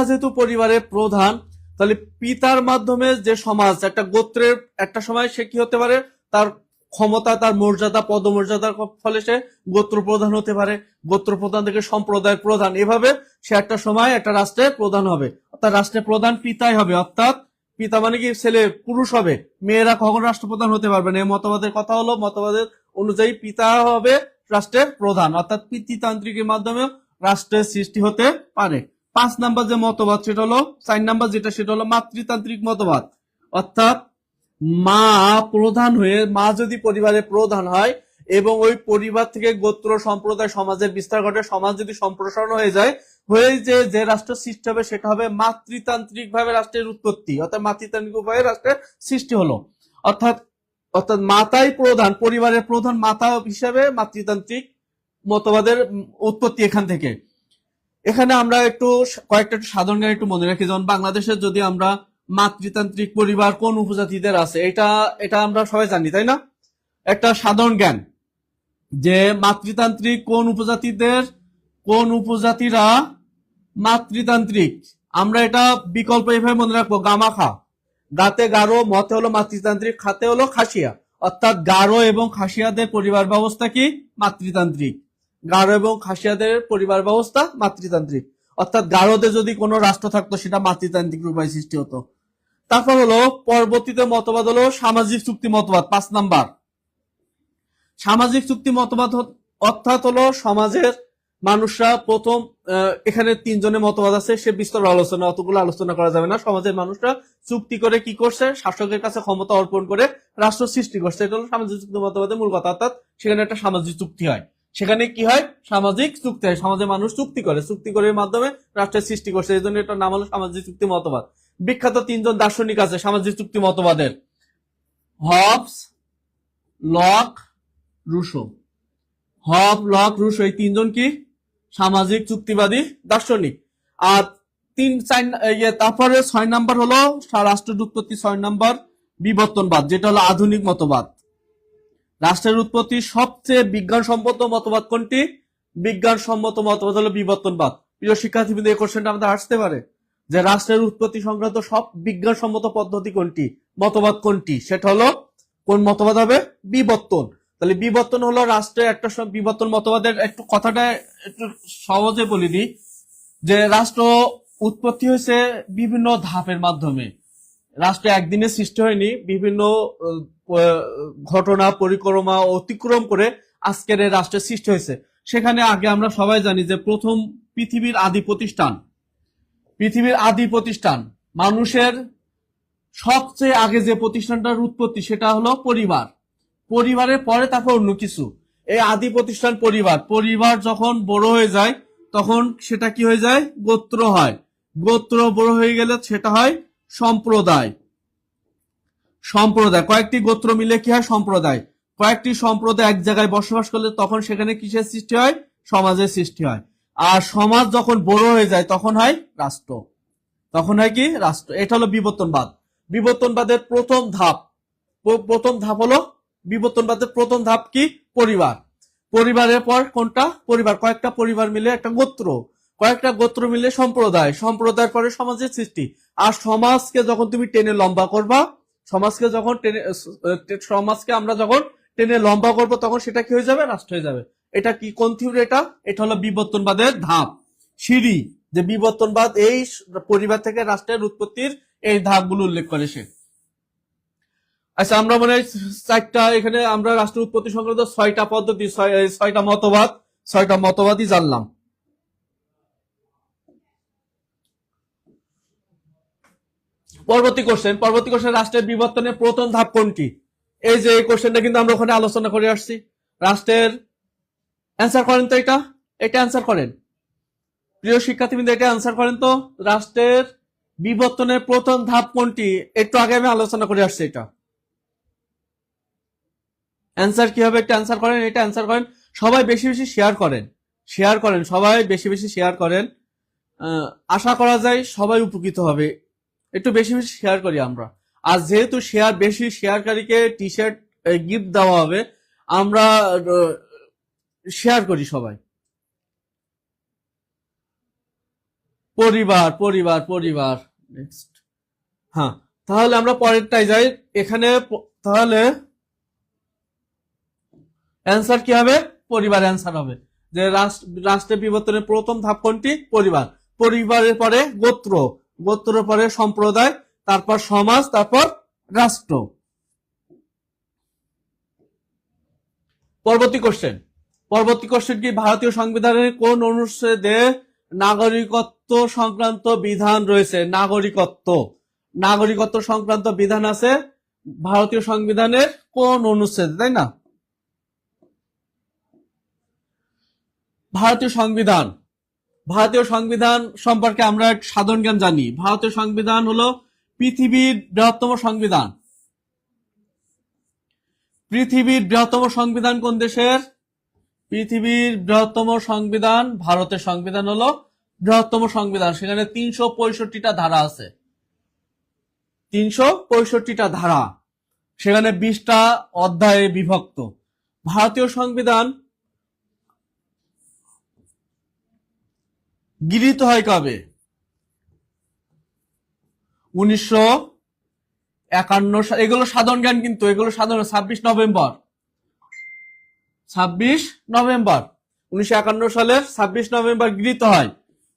যেহেতু পরিবারের প্রধান, তাহলে পিতার মাধ্যমে যে সমাজ, একটা গোত্রের একটা সময় সে কি হতে পারে, তার ক্ষমতা, তার মর্যাদা, পদমর্যাদার ফলে সে গোত্র প্রধান হতে পারে। গোত্র প্রধান থেকে সম্প্রদায়ের প্রধান, এভাবে সে একটা সময় একটা রাষ্ট্রের প্রধান হবে। অর্থাৎ রাষ্ট্রের প্রধান পিতাই হবে। অর্থাৎ পিতা মানে কি, ছেলে পুরুষ হবে, মেয়েরা কখনো রাষ্ট্রপ্রধান হতে পারবে না। এই মতবাদের কথা হলো, মতবাদের অনুযায়ী পিতা হবে রাষ্ট্রের প্রধান। অর্থাৎ পিতৃতান্ত্রিকের মাধ্যমে রাষ্ট্রের সৃষ্টি হতে পারে। 5 নম্বর যে মতবাদ সেটা হলো, 4 নম্বর সেটা হলো মাতৃতান্ত্রিক মতবাদ। অর্থাৎ মা প্রধান হয়ে, মা যদি পরিবারের প্রধান হয় এবং ওই পরিবার থেকে গোত্র সম্প্রদায় সমাজের বিস্তার ঘটে, সমাজ যদি সম্প্রসারণ হয়ে যায়, যে রাষ্ট্র সৃষ্টি হবে সেটা হবে মাতৃতান্ত্রিক ভাবে রাষ্ট্রের উৎপত্তি। অর্থাৎ মাতৃতান্ত্রিক উপায়ে রাষ্ট্রের সৃষ্টি হলো। অর্থাৎ মাতাই প্রধান, পরিবারের প্রধান মাতা হিসেবে মাতৃতান্ত্রিক মতবাদের উৎপত্তি এখান থেকে। এখানে আমরা কয়েকটা সাধারণ জ্ঞান একটু মনে রাখি। যেমন বাংলাদেশের যদি আমরা মাতৃতান্ত্রিক পরিবার কোন উপজাতিদের আছে, এটা আমরা সবাই জানি, তাই না? একটা সাধারণ জ্ঞান যে মাতৃতান্ত্রিক কোন উপজাতিরা মাতৃতান্ত্রিক, আমরা এটা বিকল্প এভাবে মনে রাখবো, গামাখা, গাতে গারো, মতে হলো মাতৃতান্ত্রিক, খাতে হলো খাসিয়া। অর্থাৎ গারো এবং খাসিয়াদের পরিবার ব্যবস্থা কি, মাতৃতান্ত্রিক। গারো এবং খাসিয়াদের পরিবার ব্যবস্থা মাতৃতান্ত্রিক। অর্থাৎ গারোদের যদি কোনো রাষ্ট্র থাকতো সেটা মাতৃতান্ত্রিক উপায়ে সৃষ্টি হতো। তারপর হলো পরবর্তীতে মতবাদ হলো সামাজিক চুক্তি মতবাদ। 5 নাম্বার সামাজিক চুক্তি মতবাদ অর্থাৎ হলো সমাজের মানুষরা প্রথম, এখানে 3 জনের মতবাদ আছে, সে বিস্তর আলোচনা, অতগুলো আলোচনা করা যাবে না। সমাজের মানুষরা চুক্তি করে কি করছে, শাসকের কাছে ক্ষমতা অর্পণ করে রাষ্ট্র সৃষ্টি করছে। এটা হলো সামাজিক চুক্তি মতবাদের মূল কথা। অর্থাৎ সেখানে একটা সামাজিক চুক্তি হয়, সেখানে কি হয়, সামাজিক চুক্তি হয়, সমাজের মানুষ চুক্তি করে মাধ্যমে রাষ্ট্রের সৃষ্টি করছে। এই জন্য এটার নাম হলো সামাজিক চুক্তি মতবাদ। বিখ্যাত 3 জন দার্শনিক আছে সামাজিক চুক্তি মতবাদের, Hobbes, Locke, Rousseau. Locke, Rousseau এই 3 জন কি সামাজিক চুক্তিবাদী দার্শনিক। আর তারপরে 6 নাম্বার হলো রাষ্ট্রের উৎপত্তি। 6 নাম্বার বিবর্তনবাদ, যেটা হলো আধুনিক মতবাদ। রাষ্ট্রের উৎপত্তির সবচেয়ে বিজ্ঞানসম্মত মতবাদ কোনটি? বিজ্ঞানসম্মত মতবাদ হলো বিবর্তনবাদ। প্রিয় শিক্ষার্থীবৃন্দ, এই কোশ্চেনটা আমাদের আসতে পারে যে রাষ্ট্রের উৎপত্তি সংক্রান্ত সব বিজ্ঞানসম্মত পদ্ধতি কোনটি, মতবাদ কোনটি? সেটা হলো, কোন মতবাদ হবে? বিবর্তন। তাহলে বিবর্তন হলো রাষ্ট্রের একটা বিবর্তন মতবাদের একটু কথাটা একটু সহজে বলে দিই যে রাষ্ট্র উৎপত্তি হয়েছে বিভিন্ন ধাপের মাধ্যমে। রাষ্ট্র একদিনে সৃষ্টি হয়নি, বিভিন্ন ঘটনা পরিক্রমা অতিক্রম করে আজকের এই রাষ্ট্রের সৃষ্টি হয়েছে। সেখানে আগে আমরা সবাই জানি যে প্রথম পৃথিবীর আদি প্রতিষ্ঠান মানুষের সবচেয়ে আগে যে প্রতিষ্ঠানটার উৎপত্তি সেটা হলো পরিবারের পরে তারপর অন্য কিছু। এই আদি প্রতিষ্ঠান পরিবার যখন বড় হয়ে যায় তখন সেটা কি হয়ে যায়, গোত্র হয়। গোত্র বড় হয়ে গেলে সেটা হয় সম্প্রদায়। কয়েকটি গোত্র মিলে কি হয়, সম্প্রদায়। কয়েকটি সম্প্রদায় এক জায়গায় বসবাস করলে তখন সেখানে কিসের সৃষ্টি হয়, সমাজের সৃষ্টি হয়। আর সমাজ যখন বড় হয়ে যায় তখন হয় রাষ্ট্র। তখন হয় কি রাষ্ট্র। এটা হলো বিবর্তনবাদ। বিবর্তনবাদের প্রথম ধাপ, প্রথম ধাপ হলো বিবর্তনবাদের প্রথম ধাপ কি? পরিবার। পরিবারের পর কোনটা? পরিবার, কয়েকটা পরিবার মিলে একটা গোত্র, কয়েকটা গোত্র মিলে সম্প্রদায়, সম্প্রদায়ের পরে সমাজের সৃষ্টি। আর সমাজকে যখন তুমি টেনে লম্বা করবা, সমাজকে যখন সমাজকে আমরা যখন টেনে লম্বা করবো তখন সেটা কি হয়ে যাবে? রাষ্ট্র হয়ে যাবে। এটা কি, কোন থিওরি এটা? এটা হলো বিবর্তনবাদের ধাপ, সিঁড়ি। যে বিবর্তনবাদ এই পরিবার থেকে রাষ্ট্রের উৎপত্তির এই ধাপগুলো উল্লেখ করে সে। আচ্ছা, আমরা মনে হয় চারটা, এখানে আমরা রাষ্ট্র উৎপত্তি সংক্রান্ত 6টা পদ্ধতি, 6টা মতবাদ, 6টা মতবাদই জানলাম। পরবর্তী কোশ্চেন, রাষ্ট্রের বিবর্তনের প্রথম ধাপ কোনটি? এই যে এই কোশ্চেনটা কিন্তু আমরা ওখানে আলোচনা করে আসছি। রাষ্ট্রের অ্যান্সার করেন তো, এটা অ্যান্সার করেন প্রিয় শিক্ষার্থীবৃন্দ, এটা অ্যান্সার করেন তো। রাষ্ট্রের বিবর্তনের প্রথম ধাপ কোনটি? একটু আগে আমি আলোচনা করে আসছি। এটা অ্যান্সার কি হবে? একটা অ্যান্সার করেন, এটা অ্যান্সার করেন। সবাই বেশি বেশি শেয়ার করেন, সবাই বেশি বেশি শেয়ার করেন। আশা করা যায় সবাই উপকৃত হবে। একটু বেশি বেশি শেয়ার করি আমরা। আর যেহেতু বেশি শেয়ারকারীকে টি শার্ট গিফট দেওয়া হবে, আমরা শেয়ার করি সবাই। পরিবার, পরিবার, পরিবার। নেক্সট। হ্যাঁ, তাহলে আমরা পরেরটাই যাই। এখানে তাহলে অ্যান্সার কি হবে? পরিবার অ্যান্সার হবে। যে রাষ্ট্রের বিবর্তনের প্রথম ধাপ কোনটি? পরিবার। পরিবারের পরে গোত্র, গোত্রের পরে সম্প্রদায়, তারপর সমাজ, তারপর রাষ্ট্র। পরবর্তী কোশ্চেন কি? ভারতীয় সংবিধানের কোন অনুচ্ছেদে নাগরিকত্ব সংক্রান্ত বিধান রয়েছে? নাগরিকত্ব সংক্রান্ত বিধান আছে ভারতীয় সংবিধানের কোন অনুচ্ছেদে, তাই না? ভারতীয় সংবিধান সম্পর্কে আমরা সাধারণ জ্ঞান জানি। ভারতীয় সংবিধান হলো পৃথিবীর বৃহত্তম সংবিধান। পৃথিবীর বৃহত্তম সংবিধান কোন দেশের? পৃথিবীর বৃহত্তম সংবিধান ভারতের সংবিধান হলো বৃহত্তম সংবিধান। সেখানে 365টা ধারা আছে, 365টা ধারা, সেখানে 20টা অধ্যায়ে বিভক্ত। ভারতীয় সংবিধান গৃহীত হয় কবে? 1951 সাল। এগুলো সাধারণ জ্ঞান, কিন্তু এগুলো সাধারণ। 26 নভেম্বর 1951 সালের 26 নভেম্বর গৃহীত হয়।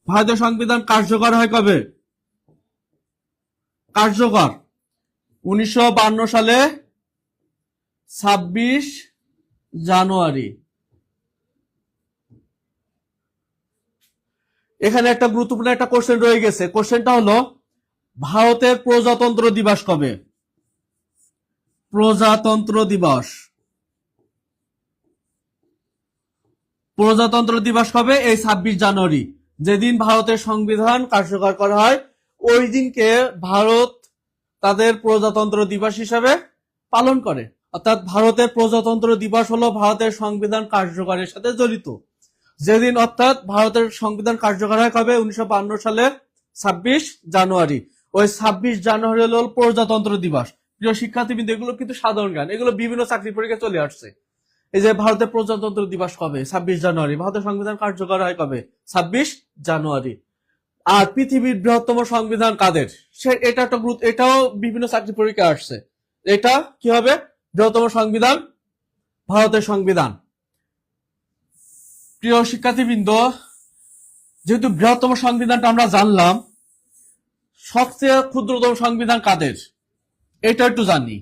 ভারতীয় সংবিধান কার্যকর হয় কবে? 1952 সালে 26 জানুয়ারি। এখানে একটা গুরুত্বপূর্ণ একটা কোশ্চেন রয়ে গেছে। কোশ্চেনটা হলো ভারতের প্রজাতন্ত্র দিবস কবে? প্রজাতন্ত্র দিবস কবে? এই 26 জানুয়ারি, যেদিন ভারতের সংবিধান কার্যকর করা হয়, ওই দিনকে ভারত তাদের প্রজাতন্ত্র দিবস হিসাবে পালন করে। অর্থাৎ ভারতের প্রজাতন্ত্র দিবস হলো ভারতের সংবিধান কার্যকরের সাথে জড়িত যেদিন। অর্থাৎ ভারতের সংবিধান কার্যকর হয় কবে? 1952 সালের 26 জানুয়ারি। ওই 26 জানুয়ারি হলো প্রজাতন্ত্র দিবস। প্রিয় শিক্ষার্থীবৃন্দ, এগুলো কিন্তু সাধারণ জ্ঞান, এগুলো বিভিন্ন চাকরি পরীক্ষায় চলে আসছে। এই যে ভারতের প্রজাতন্ত্র দিবস কবে? 26 জানুয়ারি। ভারতের সংবিধান কার্যকর হয় কবে? 26 জানুয়ারি। আর পৃথিবীর বৃহত্তম সংবিধান কাদের? এটা একটা এটাও বিভিন্ন চাকরি পরীক্ষায় আসছে। এটা কি হবে? বৃহত্তম সংবিধান ভারতের সংবিধান। প্রিয় শিক্ষার্থীবৃন্দ, যেহেতু বৃহত্তম সংবিধানটা আমরা জানলাম, সবচেয়ে ক্ষুদ্রতম সংবিধান কাদের? এটা একটু জানি।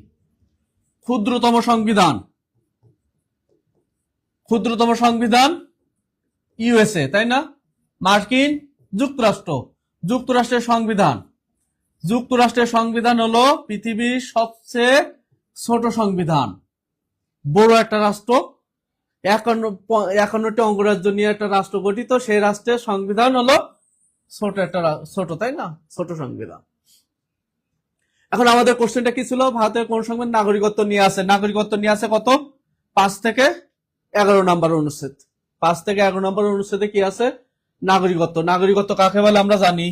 ক্ষুদ্রতম সংবিধান ইউএসএ, তাই না? মার্কিন যুক্তরাষ্ট্রের সংবিধান হলো পৃথিবীর সবচেয়ে ছোট সংবিধান। বড় একটা রাষ্ট্র, 51টি অঙ্গরাজ্য নিয়ে একটা রাষ্ট্র গঠিত, সেই রাষ্ট্রের সংবিধান হলো ছোট, তাই না? ছোট সংবিধান। এখন আমাদের কোশ্চেনটা কি ছিল? ভারতের কোন সংবিধান নাগরিকত্ব নিয়ে আছে কত? 5 থেকে 11 নম্বর অনুচ্ছেদ। 5 থেকে 11 নম্বর অনুচ্ছেদে কি আছে? নাগরিকত্ব কাকে বলে আমরা জানি।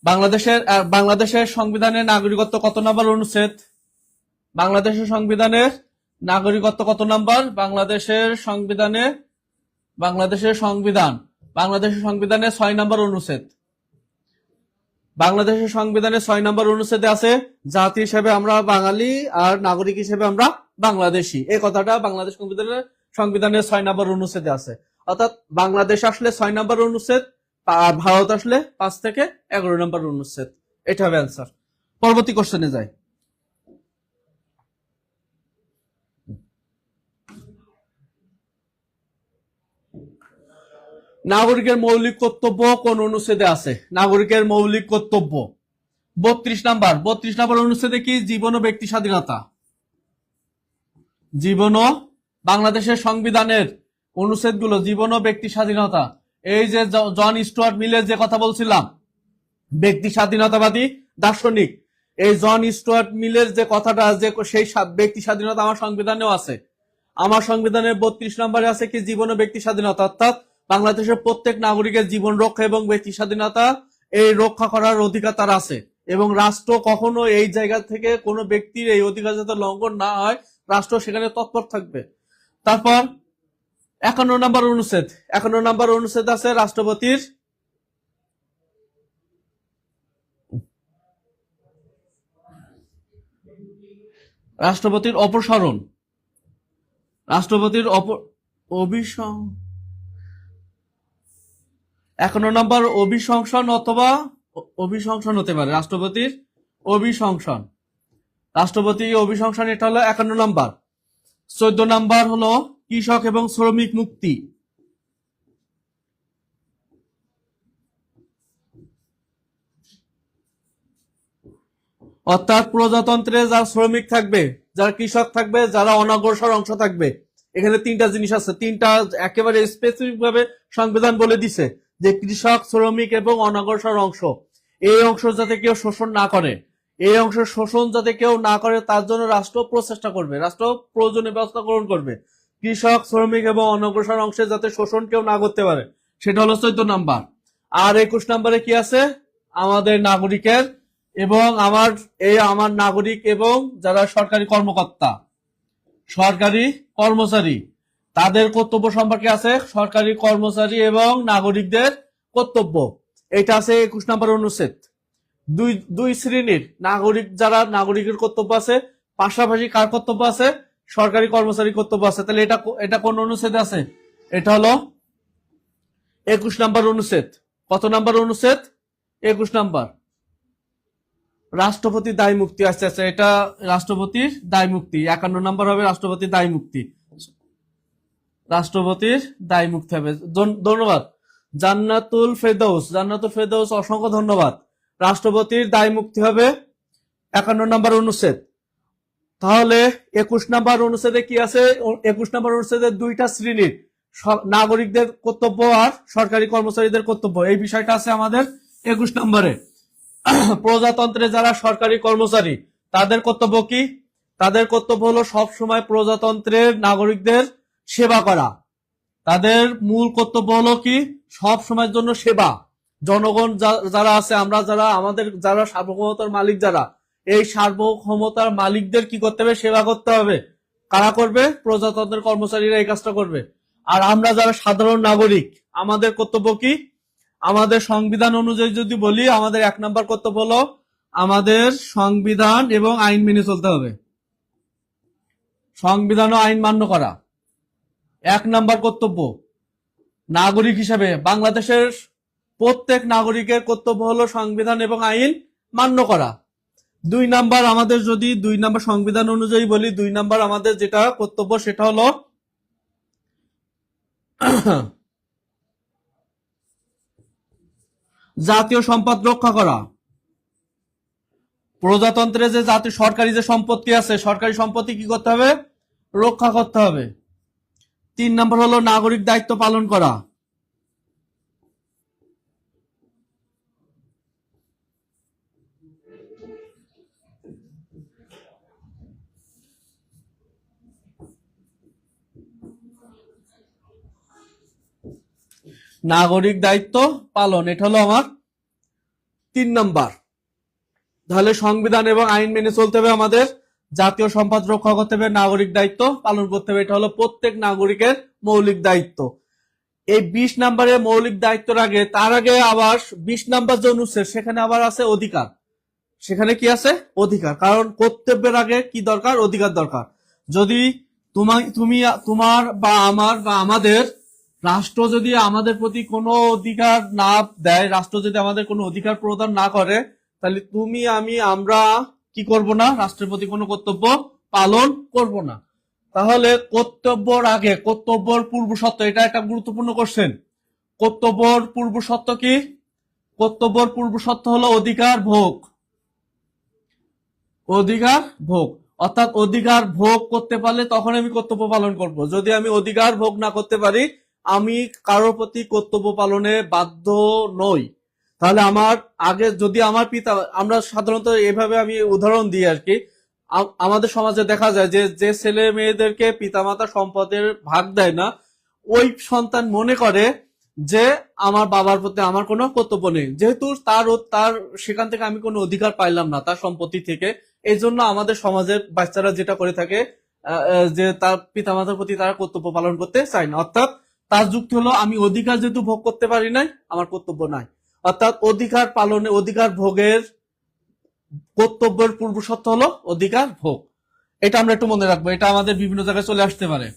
বাংলাদেশের সংবিধানের নাগরিকত্ব কত নম্বর অনুচ্ছেদ? বাংলাদেশের সংবিধানের নাগরিকত্ব কত নম্বর? বাংলাদেশের সংবিধানের 6 নম্বর অনুচ্ছেদ। বাংলাদেশের সংবিধানের 6 নম্বর অনুচ্ছেদে আছে জাতি হিসেবে আমরা বাঙালি আর নাগরিক হিসেবে আমরা বাংলাদেশি। এই কথাটা বাংলাদেশ সংবিধানের 6 নম্বর অনুচ্ছেদে আছে। অর্থাৎ বাংলাদেশ আসলে 6 নম্বর অনুচ্ছেদ, আর ভারত আসলে 5 থেকে 11 নম্বর অনুচ্ছেদ। এটা হবে অ্যান্সার। পরবর্তী কোশ্চেনে যাই। নাগরিকের মৌলিক কর্তব্য কোন অনুচ্ছেদে আছে? নাগরিকের মৌলিক কর্তব্য 32 নম্বর অনুচ্ছেদে কি? জীবন ও ব্যক্তি স্বাধীনতা। বাংলাদেশের সংবিধানের অনুচ্ছেদগুলো জীবন ও ব্যক্তি স্বাধীনতা। এই যে জন স্টুয়ার্ট মিলের যে কথা বলছিলাম, ব্যক্তি স্বাধীনতাবাদী দার্শনিক, এই জন স্টুয়ার্ট মিলের যে কথাটা, যে সেই ব্যক্তি স্বাধীনতা আমার সংবিধানেও আছে। আমার সংবিধানের 32 নম্বরে আছে কি? জীবন ও ব্যক্তি স্বাধীনতা। অর্থাৎ বাংলাদেশের প্রত্যেক নাগরিকের জীবন রক্ষা এবং ব্যক্তি স্বাধীনতা এই রক্ষা করার অধিকার তার আছে, এবং রাষ্ট্র কখনো এই জায়গা থেকে কোনো ব্যক্তির এই অধিকার যাতে লঙ্ঘন না হয়, রাষ্ট্র সেখানে তৎপর থাকবে। তারপর 51 নম্বর অনুচ্ছেদ আছে রাষ্ট্রপতির অপসারণ, রাষ্ট্রপতির 51 নম্বর অভিশংসন অথবা অভিশংসন হতে পারে। রাষ্ট্রপতি অভিশংসন, এটা হলো 51 নম্বর। 14 নম্বর হলো কৃষক এবং শ্রমিক মুক্তি। অর্থাৎ প্রজাতন্ত্রে যারা শ্রমিক থাকবে, যারা কৃষক থাকবে, যারা অনগ্রসর অংশ থাকবে, এখানে 3টা জিনিস আছে। 3টা একেবারে স্পেসিফিক ভাবে সংবিধান বলে দিছে যে কৃষক, শ্রমিক এবং অনগ্রসর অংশ, এই অংশ যাতে কেউ শোষণ না করে, এই অংশ শোষণ যাতে কেউ না করে তার জন্য রাষ্ট্র প্রচেষ্টা করবে, রাষ্ট্র প্রয়োজনীয় ব্যবস্থা গ্রহণ করবে। কৃষক, শ্রমিক এবং অনগ্রসর অংশে যাতে শোষণ কেউ না করতে পারে, সেটা হলো 14 নম্বর। আর 21 নম্বরে কি আছে? আমাদের নাগরিকের এবং আমার নাগরিক এবং যারা সরকারি কর্মকর্তা, সরকারি কর্মচারী, তাদের কর্তব্য সম্পর্কে আছে। সরকারি কর্মচারী এবং নাগরিকদের কর্তব্য, এটা আছে 21 নম্বর অনুচ্ছেদ। দুই শ্রেণীর নাগরিক, যারা নাগরিকের কর্তব্য আছে, পাশাপাশি কার কর্তব্য আছে? সরকারি কর্মচারী কর্তব্য আছে। তাহলে এটা কোন অনুচ্ছেদে আছে? এটা হলো 21 নম্বর অনুচ্ছেদ। কত নম্বর অনুচ্ছেদ? 21 নম্বর। রাষ্ট্রপতির দায় মুক্তি। আচ্ছা, এটা রাষ্ট্রপতির দায় মুক্তি 51 নম্বর হবে। রাষ্ট্রপতির দায় মুক্তি, রাষ্ট্রপতির দায় মুক্তি হবে। ধন্যবাদ জান্নাতুল ফেরদৌস, অসংখ্য ধন্যবাদ। রাষ্ট্রপতির দায় মুক্তি হবে 51 নম্বর অনুচ্ছেদ। তাহলে 21 নম্বর অনুচ্ছেদে কি আছে? 21 নম্বর অনুচ্ছেদে 2টা শ্রেণীর নাগরিকদের কর্তব্য আর সরকারি কর্মচারীদের কর্তব্য, এই বিষয়টা আছে আমাদের 21 নম্বরে। প্রজাতন্ত্রে যারা সরকারি কর্মচারী, তাদের কর্তব্য কি? তাদের কর্তব্য হলো সব সময় প্রজাতন্ত্রের নাগরিকদের সেবা করা। তাদের মূল কর্তব্য হলো কি? সব সময়ের জন্য সেবা। জনগণ যারা আছে, আমরা যারা সার্বভৌমতার মালিক, যারা এই সার্বভৌমতার মালিকদের কি করতে হবে? সেবা করতে হবে। কারা করবে? প্রজাতন্ত্রের কর্মচারীরা এই কাজটা করবে। আর আমরা যারা সাধারণ নাগরিক, আমাদের কর্তব্য কি? আমাদের সংবিধান অনুযায়ী যদি বলি, আমাদের 1 নম্বর কর্তব্য হলো আমাদের সংবিধান এবং আইন মেনে চলতে হবে। সংবিধান ও আইন মান্য করা 1 নম্বর কর্তব্য। নাগরিক হিসেবে বাংলাদেশের প্রত্যেক নাগরিকের কর্তব্য হলো সংবিধান এবং আইন মান্য করা। 2 নম্বর, আমাদের যদি 2 নম্বর সংবিধান অনুযায়ী বলি, 2 নম্বর আমাদের যেটা কর্তব্য সেটা হলো জাতীয় সম্পদ রক্ষা করা। প্রজাতন্ত্রে যে জাতীয় সরকারি যে সম্পত্তি আছে, সরকারি সম্পত্তি কি করতে হবে? রক্ষা করতে হবে। 3 নম্বর হলো নাগরিক দায়িত্ব পালন করা। নাগরিক দায়িত্ব পালন, এটা হলো আমার 3 নাম্বার, তাহলে সংবিধান এবং আইন মেনে চলতে হবে আমাদের, জাতীয় সম্পদ রক্ষা করতে হবে, নাগরিক দায়িত্ব পালন করতে হবে। এটা হলো প্রত্যেক নাগরিকের মৌলিক দায়িত্ব। এই 20 নাম্বারের মৌলিক দায়িত্বের আগে, তার আগে আবার 20 নাম্বার যে অনুচ্ছেদ, সেখানে আবার আছে অধিকার। সেখানে কি আছে? অধিকার। কারণ কর্তব্যের আগে কি দরকার? অধিকার দরকার। যদি তোমার বা আমার বা আমাদের রাষ্ট্র যদি আমাদের প্রতি কোনো অধিকার না দেয়, রাষ্ট্র যদি আমাদের কোনো অধিকার প্রদান না করে, তাহলে তুমি আমি আমরা কি করব না? রাষ্ট্রের প্রতি কোনো কর্তব্য পালন করব না। তাহলে কর্তব্যর আগে কর্তব্যর পূর্ব শর্ত, এটা একটা গুরুত্বপূর্ণ কোশ্চেন। কর্তব্যর পূর্ব শর্ত কি? কর্তব্যর পূর্ব শর্ত হলো অধিকার ভোগ। অধিকার ভোগ, অর্থাৎ অধিকার ভোগ করতে পারলে তখন আমি কর্তব্য পালন করব। যদি আমি অধিকার ভোগ না করতে পারি, আমি কারোর প্রতি কর্তব্য পালনে বাধ্য নই। তাহলে আমার আগে যদি আমার পিতা, আমরা সাধারণত এভাবে আমি উদাহরণ দিই আর কি, আমাদের সমাজে দেখা যায় যে যে ছেলে মেয়েদেরকে পিতামাতা সম্পদের ভাগ দেয় না, ওই সন্তান মনে করে যে আমার বাবার প্রতি আমার কোনো কর্তব্য নেই, যেহেতু তার সেখান থেকে আমি কোনো অধিকার পাইলাম না তার সম্পত্তি থেকে। এই জন্য আমাদের সমাজের বাচ্চারা যেটা করে থাকে, যে তার পিতামাতার প্রতি তারা কর্তব্য পালন করতে চায় না। অর্থাৎ তার যুক্তি হলো আমি অধিকার যেহেতু ভোগ করতে পারি নাই, আমার কর্তব্য নাই। অর্থাৎ অধিকার পালনে, অধিকার ভোগের কর্তব্যের পূর্ব শর্ত হলো অধিকার ভোগ। এটা আমরা একটু মনে রাখবো, এটা আমাদের বিভিন্ন জায়গায় চলে আসতে পারে।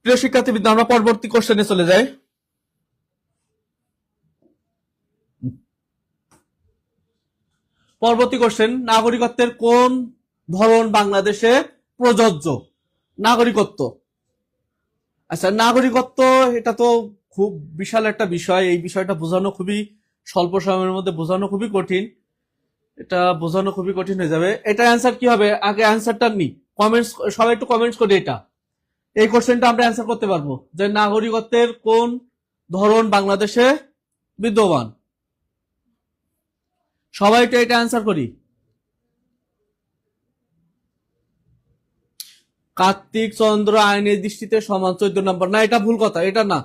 প্রিয় শিক্ষার্থীবৃন্দ, আমরা পরবর্তী কোশ্চেনে চলে যাই। পরবর্তী কোশ্চেন, নাগরিকত্বের কোন ধরন বাংলাদেশে প্রযোজ্য? নাগরিকত্ব। আচ্ছা, নাগরিকত্ব এটা তো খুব বিশাল একটা বিষয়। এই বিষয়টা বোঝানো খুবই স্বল্প সময়ের মধ্যে বোঝানো খুবই কঠিন। এটা বোঝানো খুবই কঠিন হয়ে যাবে। এটা অ্যান্সার কি হবে? আগে অ্যান্সারটা নি কমেন্টস, সবাই একটু কমেন্টস করে এটা এই কোশ্চেনটা আমরা অ্যান্সার করতে পারবো যে নাগরিকত্বের কোন ধরন বাংলাদেশে বিদ্যমান। সবাই তো এটা অ্যান্সার করি। কার্তিক চন্দ্র আইনের দৃষ্টিতে সমান 14 নম্বর। না, এটা ভুল কথা, এটা না।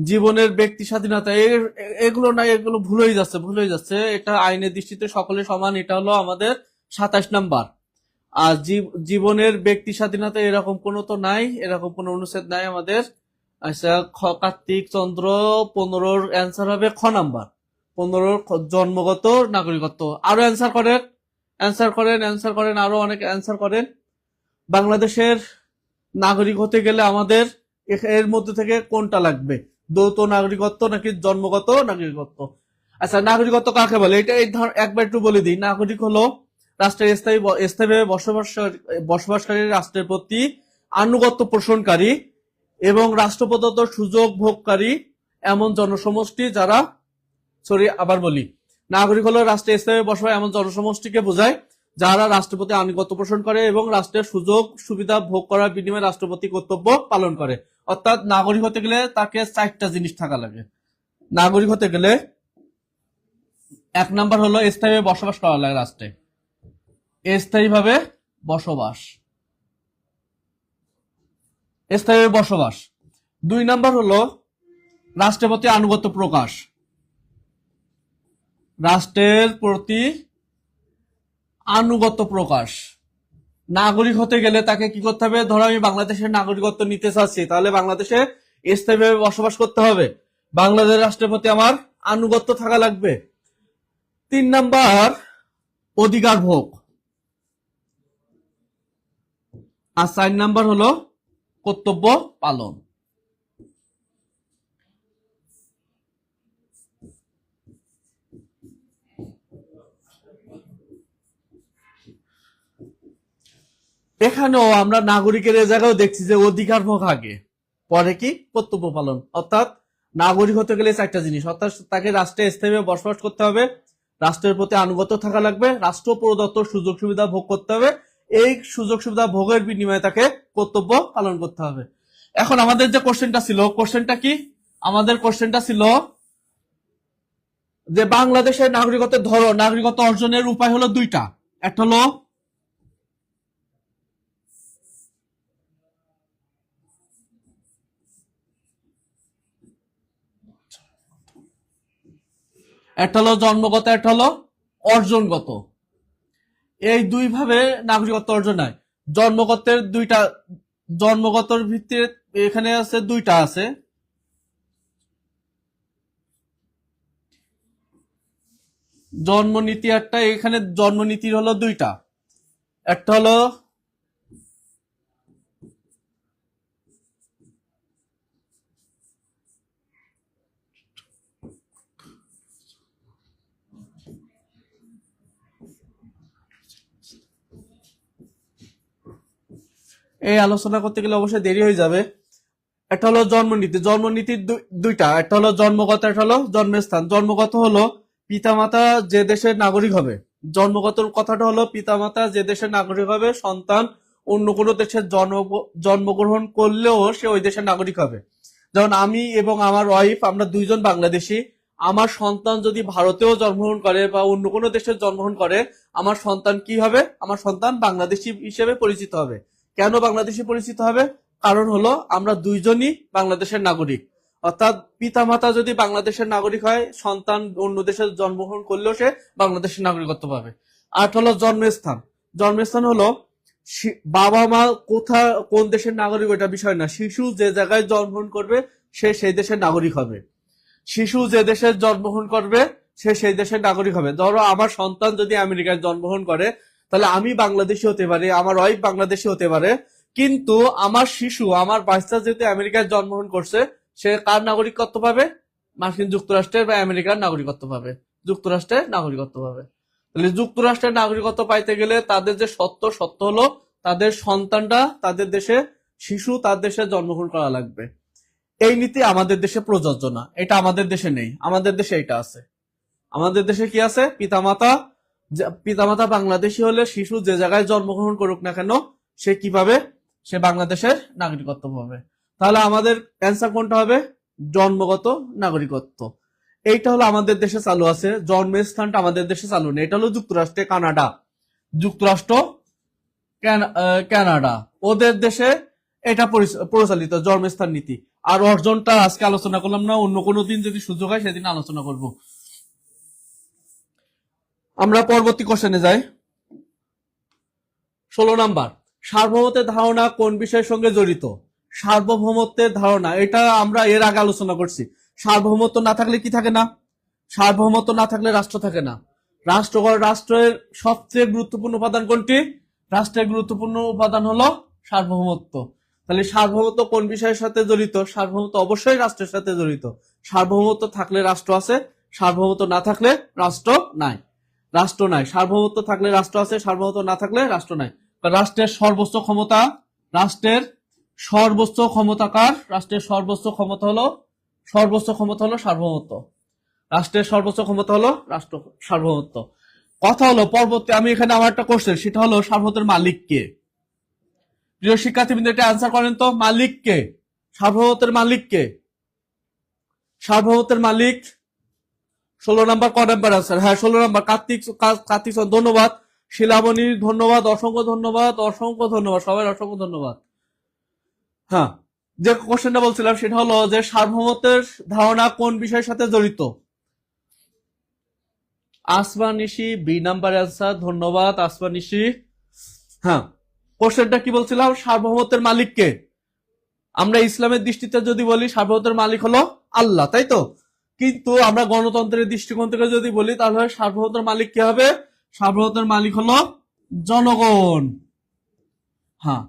জীবনের ব্যক্তি স্বাধীনতা, এগুলো না, এগুলো ভুল হয়ে যাচ্ছে। এটা আইনের দৃষ্টিতে সকলে সমান, এটা হলো আমাদের 27 নাম্বার। আর জীবনের ব্যক্তি স্বাধীনতা এরকম কোনো তো নাই, এরকম কোনো অনুচ্ছেদ নাই আমাদের। আচ্ছা, কার্তিক চন্দ্র 15-র অ্যান্সার হবে খ নাম্বার। 15-র জন্মগত নাগরিকত্ব। আরো অ্যান্সার করেন, আরো অনেক অ্যান্সার করেন। বাংলাদেশের নাগরিক হতে গেলে আমাদের এর মধ্যে থেকে কোনটা লাগবে? যৌথ নাগরিকত্ব নাকি জন্মগত নাগরিকত্ব? আচ্ছা, নাগরিকত্ব কাকে বলে? এটা একবার একটু বলে দিই। নাগরিক হলো রাষ্ট্রের স্থায়ীভাবে বসবাসকারী, রাষ্ট্রের প্রতি আনুগত্য পোষণকারী এবং রাষ্ট্র প্রদত্ত সুযোগ ভোগকারী এমন জনসমষ্টি যারা, আবার বলি, নাগরিক হলো রাষ্ট্রের স্থায়ীভাবে বসবাস এমন জনসমষ্টিকে বোঝায় যারা রাষ্ট্রপতি আনুগত্য পোষণ করে এবং রাষ্ট্রের সুযোগ সুবিধা ভোগ করার বিনিময়ে রাষ্ট্রপতি কর্তব্য পালন করে। অর্থাৎ নাগরিক হতে গেলে তাকে 4টা জিনিস থাকা লাগে। নাগরিক হতে গেলে 1 নাম্বার হলো স্থায়ীভাবে বসবাস করা লাগে রাষ্ট্রে, স্থায়ীভাবে বসবাস, স্থায়ীভাবে বসবাস। 2 নাম্বার হলো রাষ্ট্রের প্রতি আনুগত্য প্রকাশ, রাষ্ট্রের প্রতি আনুগত্য প্রকাশ। নাগরিক হতে গেলে তাকে কি করতে হবে? ধরো আমি বাংলাদেশের নাগরিকত্ব নিতে চাচ্ছি, তাহলে বাংলাদেশে স্থায়ীভাবে বসবাস করতে হবে, বাংলাদেশ রাষ্ট্রের প্রতি আমার আনুগত্য থাকা লাগবে। 3 নাম্বার অধিকার ভোগ, আর 4 নাম্বার হলো কর্তব্য পালন। এখানেও আমরা নাগরিকের এ জায়গায় দেখছি যে অধিকার ভোগ আগে, পরে কি কর্তব্য পালন। অর্থাৎ নাগরিক হতে গেলে 4টা জিনিস, অর্থাৎ তাকে রাষ্ট্রে স্থায়ীভাবে বসবাস করতে হবে, রাষ্ট্রের প্রতি আনুগত্য থাকা লাগবে, রাষ্ট্র প্রদত্ত সুযোগ সুবিধা ভোগ করতে হবে, এই সুযোগ সুবিধা ভোগের বিনিময়ে তাকে কর্তব্য পালন করতে হবে। এখন আমাদের যে কোশ্চেনটা ছিল, কোশ্চেনটা কি? আমাদের কোশ্চেনটা ছিল যে বাংলাদেশের নাগরিকত্বের ধরন, নাগরিকত্ব অর্জনের উপায় হলো 2টা। একটা হলো একটা হলো জন্মগত, একটা হলো অর্জনগত। এই দুই ভাবে নাগরিকত্ব অর্জন হয়। জন্মগতের দুইটা, জন্মগতর ভিত্তিতে এখানে আছে দুইটা আছে। জন্মনীতি একটা, এখানে জন্মনীতির হলো দুইটা, একটা হলো এই আলোচনা করতে গেলে অবশ্যই দেরি হয়ে যাবে। একটা হলো জন্মনীতি, জন্মনীতির দুইটা, একটা হলো জন্মগত, একটা হলো জন্মস্থান। জন্মগত হলো পিতামাতা যে দেশের নাগরিক হবে, জন্মগত কথাটা হলো পিতামাতা যে দেশের নাগরিক হবে, সন্তান অন্য কোনো দেশের জন্মগ্রহণ করলেও সে ওই দেশের নাগরিক হবে। যেমন আমি এবং আমার ওয়াইফ, আমরা দুইজন বাংলাদেশি। আমার সন্তান যদি ভারতেও জন্মগ্রহণ করে বা অন্য কোনো দেশে জন্মগ্রহণ করে, আমার সন্তান কি হবে? আমার সন্তান বাংলাদেশি হিসেবে পরিচিত হবে। কেন বাংলাদেশি পরিচিত হবে? কারণ হলো আমরা দুইজনই বাংলাদেশের নাগরিক। অর্থাৎ পিতামাতা যদি বাংলাদেশের নাগরিক হয়, সন্তান অন্য দেশে জন্মগ্রহণ করলেও সে বাংলাদেশের নাগরিকত্ব পাবে। আর হলো জন্মস্থান। জন্মস্থান হলো বাবা মা কোন দেশের নাগরিক ওটা বিষয় না, শিশু যে জায়গায় জন্মগ্রহণ করবে সে সেই দেশের নাগরিক হবে। শিশু যে দেশে জন্মগ্রহণ করবে সে সেই দেশের নাগরিক হবে। ধরো আমার সন্তান যদি আমেরিকায় জন্মগ্রহণ করে, তাহলে আমি বাংলাদেশি হতে পারি, আমার ওয়াইফ বাংলাদেশি হতে পারে, কিন্তু আমার শিশু, আমার বাচ্চা যেহেতু আমেরিকায় জন্মগ্রহণ করছে, সে কার নাগরিকত্ব পাবে? মার্কিন যুক্তরাষ্ট্রের বা আমেরিকার নাগরিকত্ব পাবে, যুক্তরাষ্ট্রের নাগরিকত্ব পাবে। তাহলে যুক্তরাষ্ট্রের নাগরিকত্ব পাইতে গেলে তাদের যে সত্য হলো তাদের সন্তানটা তাদের দেশে, শিশু তার দেশে জন্মগ্রহণ করা লাগবে। এই নীতি আমাদের দেশে প্রযোজ্য না, এটা আমাদের দেশে নেই। আমাদের দেশে এটা আছে। আমাদের দেশে কি আছে? পিতামাতা বাংলাদেশি হলে শিশু যে জায়গায় জন্মগ্রহণ করুক না কেন সে কি পাবে? সে বাংলাদেশের নাগরিকত্ব পাবে। তাহলে আমাদের অ্যান্সার কোনটা হবে? জন্মগত নাগরিকত্ব। এইটা হলো আমাদের দেশে চালু আছে। জন্মস্থানটা আমাদের দেশে চালু নেই। এটা হলো যুক্তরাষ্ট্রে, কানাডা, যুক্তরাষ্ট্র, কানাডা, ওদের দেশে এটা প্রচলিত জন্মস্থান নীতি। আর অর্জনটা আজকে আলোচনা করলাম না, অন্য কোনো দিন যদি সুযোগ হয় সেদিন আলোচনা করব। আমরা পরবর্তী কোশ্চেনে যাই। 16 নাম্বার, সার্বভৌমত্বের ধারণা কোন বিষয়ের সঙ্গে জড়িত? সার্বভৌমত্বের ধারণা, এটা আমরা এর আগে আলোচনা করছি। সার্বভৌমত্ব না থাকলে কি থাকে না? সার্বভৌমত্ব না থাকলে রাষ্ট্র থাকে না। রাষ্ট্রের সবচেয়ে গুরুত্বপূর্ণ উপাদান কোনটি? রাষ্ট্রের গুরুত্বপূর্ণ উপাদান হলো সার্বভৌমত্ব। তাহলে সার্বভৌমত্ব কোন বিষয়ের সাথে জড়িত? সার্বভৌমত্ব অবশ্যই রাষ্ট্রের সাথে জড়িত। সার্বভৌমত্ব থাকলে রাষ্ট্র আছে, সার্বভৌমত্ব না থাকলে রাষ্ট্র নাই। রাষ্ট্র নাই। সার্বভৌমত্ব থাকলে রাষ্ট্র আছে, সার্বভৌমত্ব না থাকলে রাষ্ট্র নাই। রাষ্ট্রের সর্বোচ্চ ক্ষমতা, রাষ্ট্রের সর্বোচ্চ ক্ষমতা কার? রাষ্ট্রের সর্বোচ্চ ক্ষমতা হলো সার্বভৌমত্ব। রাষ্ট্রের সর্বোচ্চ ক্ষমতা হলো সার্বভৌমত্ব। কথা হলো পরবর্তী, আমি এখানে আমার একটা কোশ্চেন, সেটা হলো সার্বভৌমত্বের মালিক কে? প্রিয় শিক্ষার্থীবৃন্দ এটা অ্যান্সার করেন তো, মালিক কে? সার্বভৌমত্বের মালিক কে? সার্বভৌমত্বের মালিক 16 নাম্বার, ক নাম্বার আনসার? হ্যাঁ 16 নাম্বার। কার্তিক ধন্যবাদ। শিলামণি ধন্যবাদ, অসংখ্য ধন্যবাদ, সবাই অসংখ্য ধন্যবাদ। হ্যাঁ, যে কোশ্চেনটা বলছিলাম সেটা হলো যে সার্বভৌমত্বের ধারণা কোন বিষয়ের সাথে জড়িত? আসমান নিশি বি নাম্বার অ্যান্সার, ধন্যবাদ আসমান নিশি। হ্যাঁ, কোশ্চেনটা কি বলছিলাম? সার্বভৌমত্বের মালিক কে? আমরা ইসলামের দৃষ্টিতে যদি বলি সার্বভৌমত্বের মালিক হলো আল্লাহ, তাই তো? কিন্তু আমরা গণতন্ত্রের দৃষ্টিকোণ থেকে যদি বলি তাহলে সার্বভৌমত্বের মালিক কে হবে? সার্বভৌমত্বের মালিক হলো জনগণ। হ্যাঁ,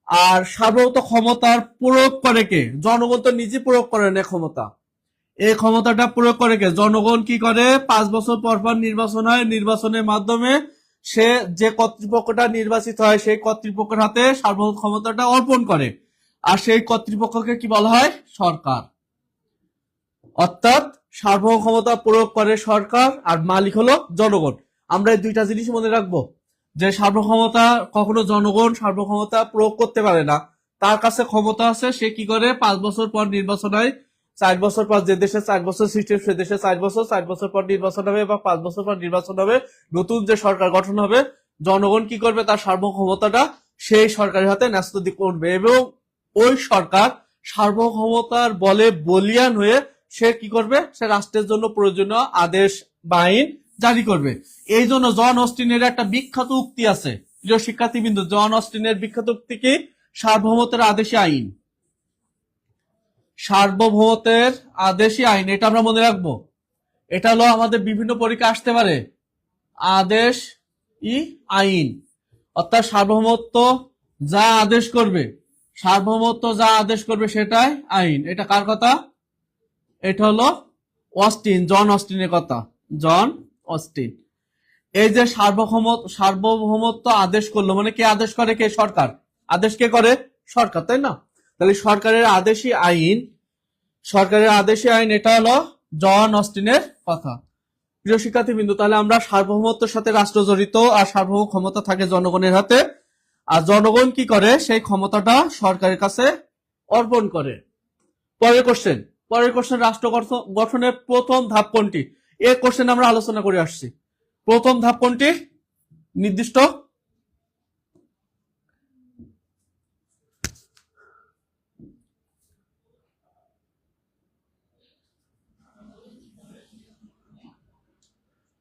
আর সার্বভৌমত্ব ক্ষমতার প্রয়োগ করে কে? জনগণ তো নিজে প্রয়োগ করে না ক্ষমতা। এই ক্ষমতাটা প্রয়োগ করে কে? জনগণ কি করে? 5 বছর পর পর নির্বাচন হয়, নির্বাচনের মাধ্যমে সে যে কর্তৃপক্ষটা নির্বাচিত হয় সেই কর্তৃপক্ষের হাতে সার্বভৌম ক্ষমতাটা অর্পণ করে। আর সেই কর্তৃপক্ষকে কি বলা হয়? সরকার। অর্থাৎ সার্বভৌম ক্ষমতা প্রয়োগ করে সরকার, আর মালিক হলো জনগণ। আমরা এই দুইটা জিনিস মনে রাখবো, যে সার্বক্ষমতা কখনো জনগণ সার্বক্ষমতা প্রয়োগ করতে পারে না। তার কাছে ক্ষমতা আছে, সে কি করে? 5 বছর পর নির্বাচন হয়, 4 বছর পর, যে দেশে 4 বছর সিস্টেম সে দেশে 4 বছর পর নির্বাচন হবে বা 5 বছর পর নির্বাচন হবে, নতুন যে সরকার গঠন হবে, জনগণ কি করবে? তার সার্বক্ষমতাটা সেই সরকারের হাতে ন্যস্ত করবে এবং ওই সরকার সার্বভৌমতার বলে বলিয়ান হয়ে সে কি করবে, সে রাষ্ট্রের জন্য প্রয়োজনীয় আদেশ বা আইন জারি করবে। এই জন্য জন অস্টিনের একটা বিখ্যাত উক্তি আছে, প্রিয় শিক্ষার্থীবৃন্দ, জন অস্টিনের বিখ্যাত উক্তি কি? সার্বভৌমত্বের আদেশী আইন। সার্বভৌমত্বের আদেশী আইন, এটা আমরা মনে রাখবো। এটা হলো আমাদের বিভিন্ন পরীক্ষা আসতে পারে, আদেশ ই আইন, অর্থাৎ সার্বভৌমত্ব যা আদেশ করবে, সার্বভৌমত্ব যা আদেশ করবে সেটাই আইন। এটা কার কথা? এটা হলো অস্টিন, জন অস্টিনের কথা, জন অস্টিন। এই যে সার্বভৌমত্ব আদেশ করলো, মানে কে আদেশ করে? কে? সরকার। আদেশ কে করে? সরকার, তাই না? তাহলে সরকারের আদেশী আইন, সরকারের আদেশী আইন, এটা হলো জন অস্টিনের কথা। প্রিয় শিক্ষার্থীবৃন্দ, তাহলে আমরা সার্বভৌমত্বের সাথে রাষ্ট্র জড়িত, আর সার্বভৌম ক্ষমতা থাকে জনগণের হাতে, আর জনগণ কি করে? সেই ক্ষমতাটা সরকারের কাছে অর্পণ করে। পরের কোশ্চেন, রাষ্ট্র গঠনের প্রথম ধাপ কোনটি? এই কোশ্চেন আমরা আলোচনা করে আসছি। প্রথম ধাপ কোনটি? নির্দিষ্ট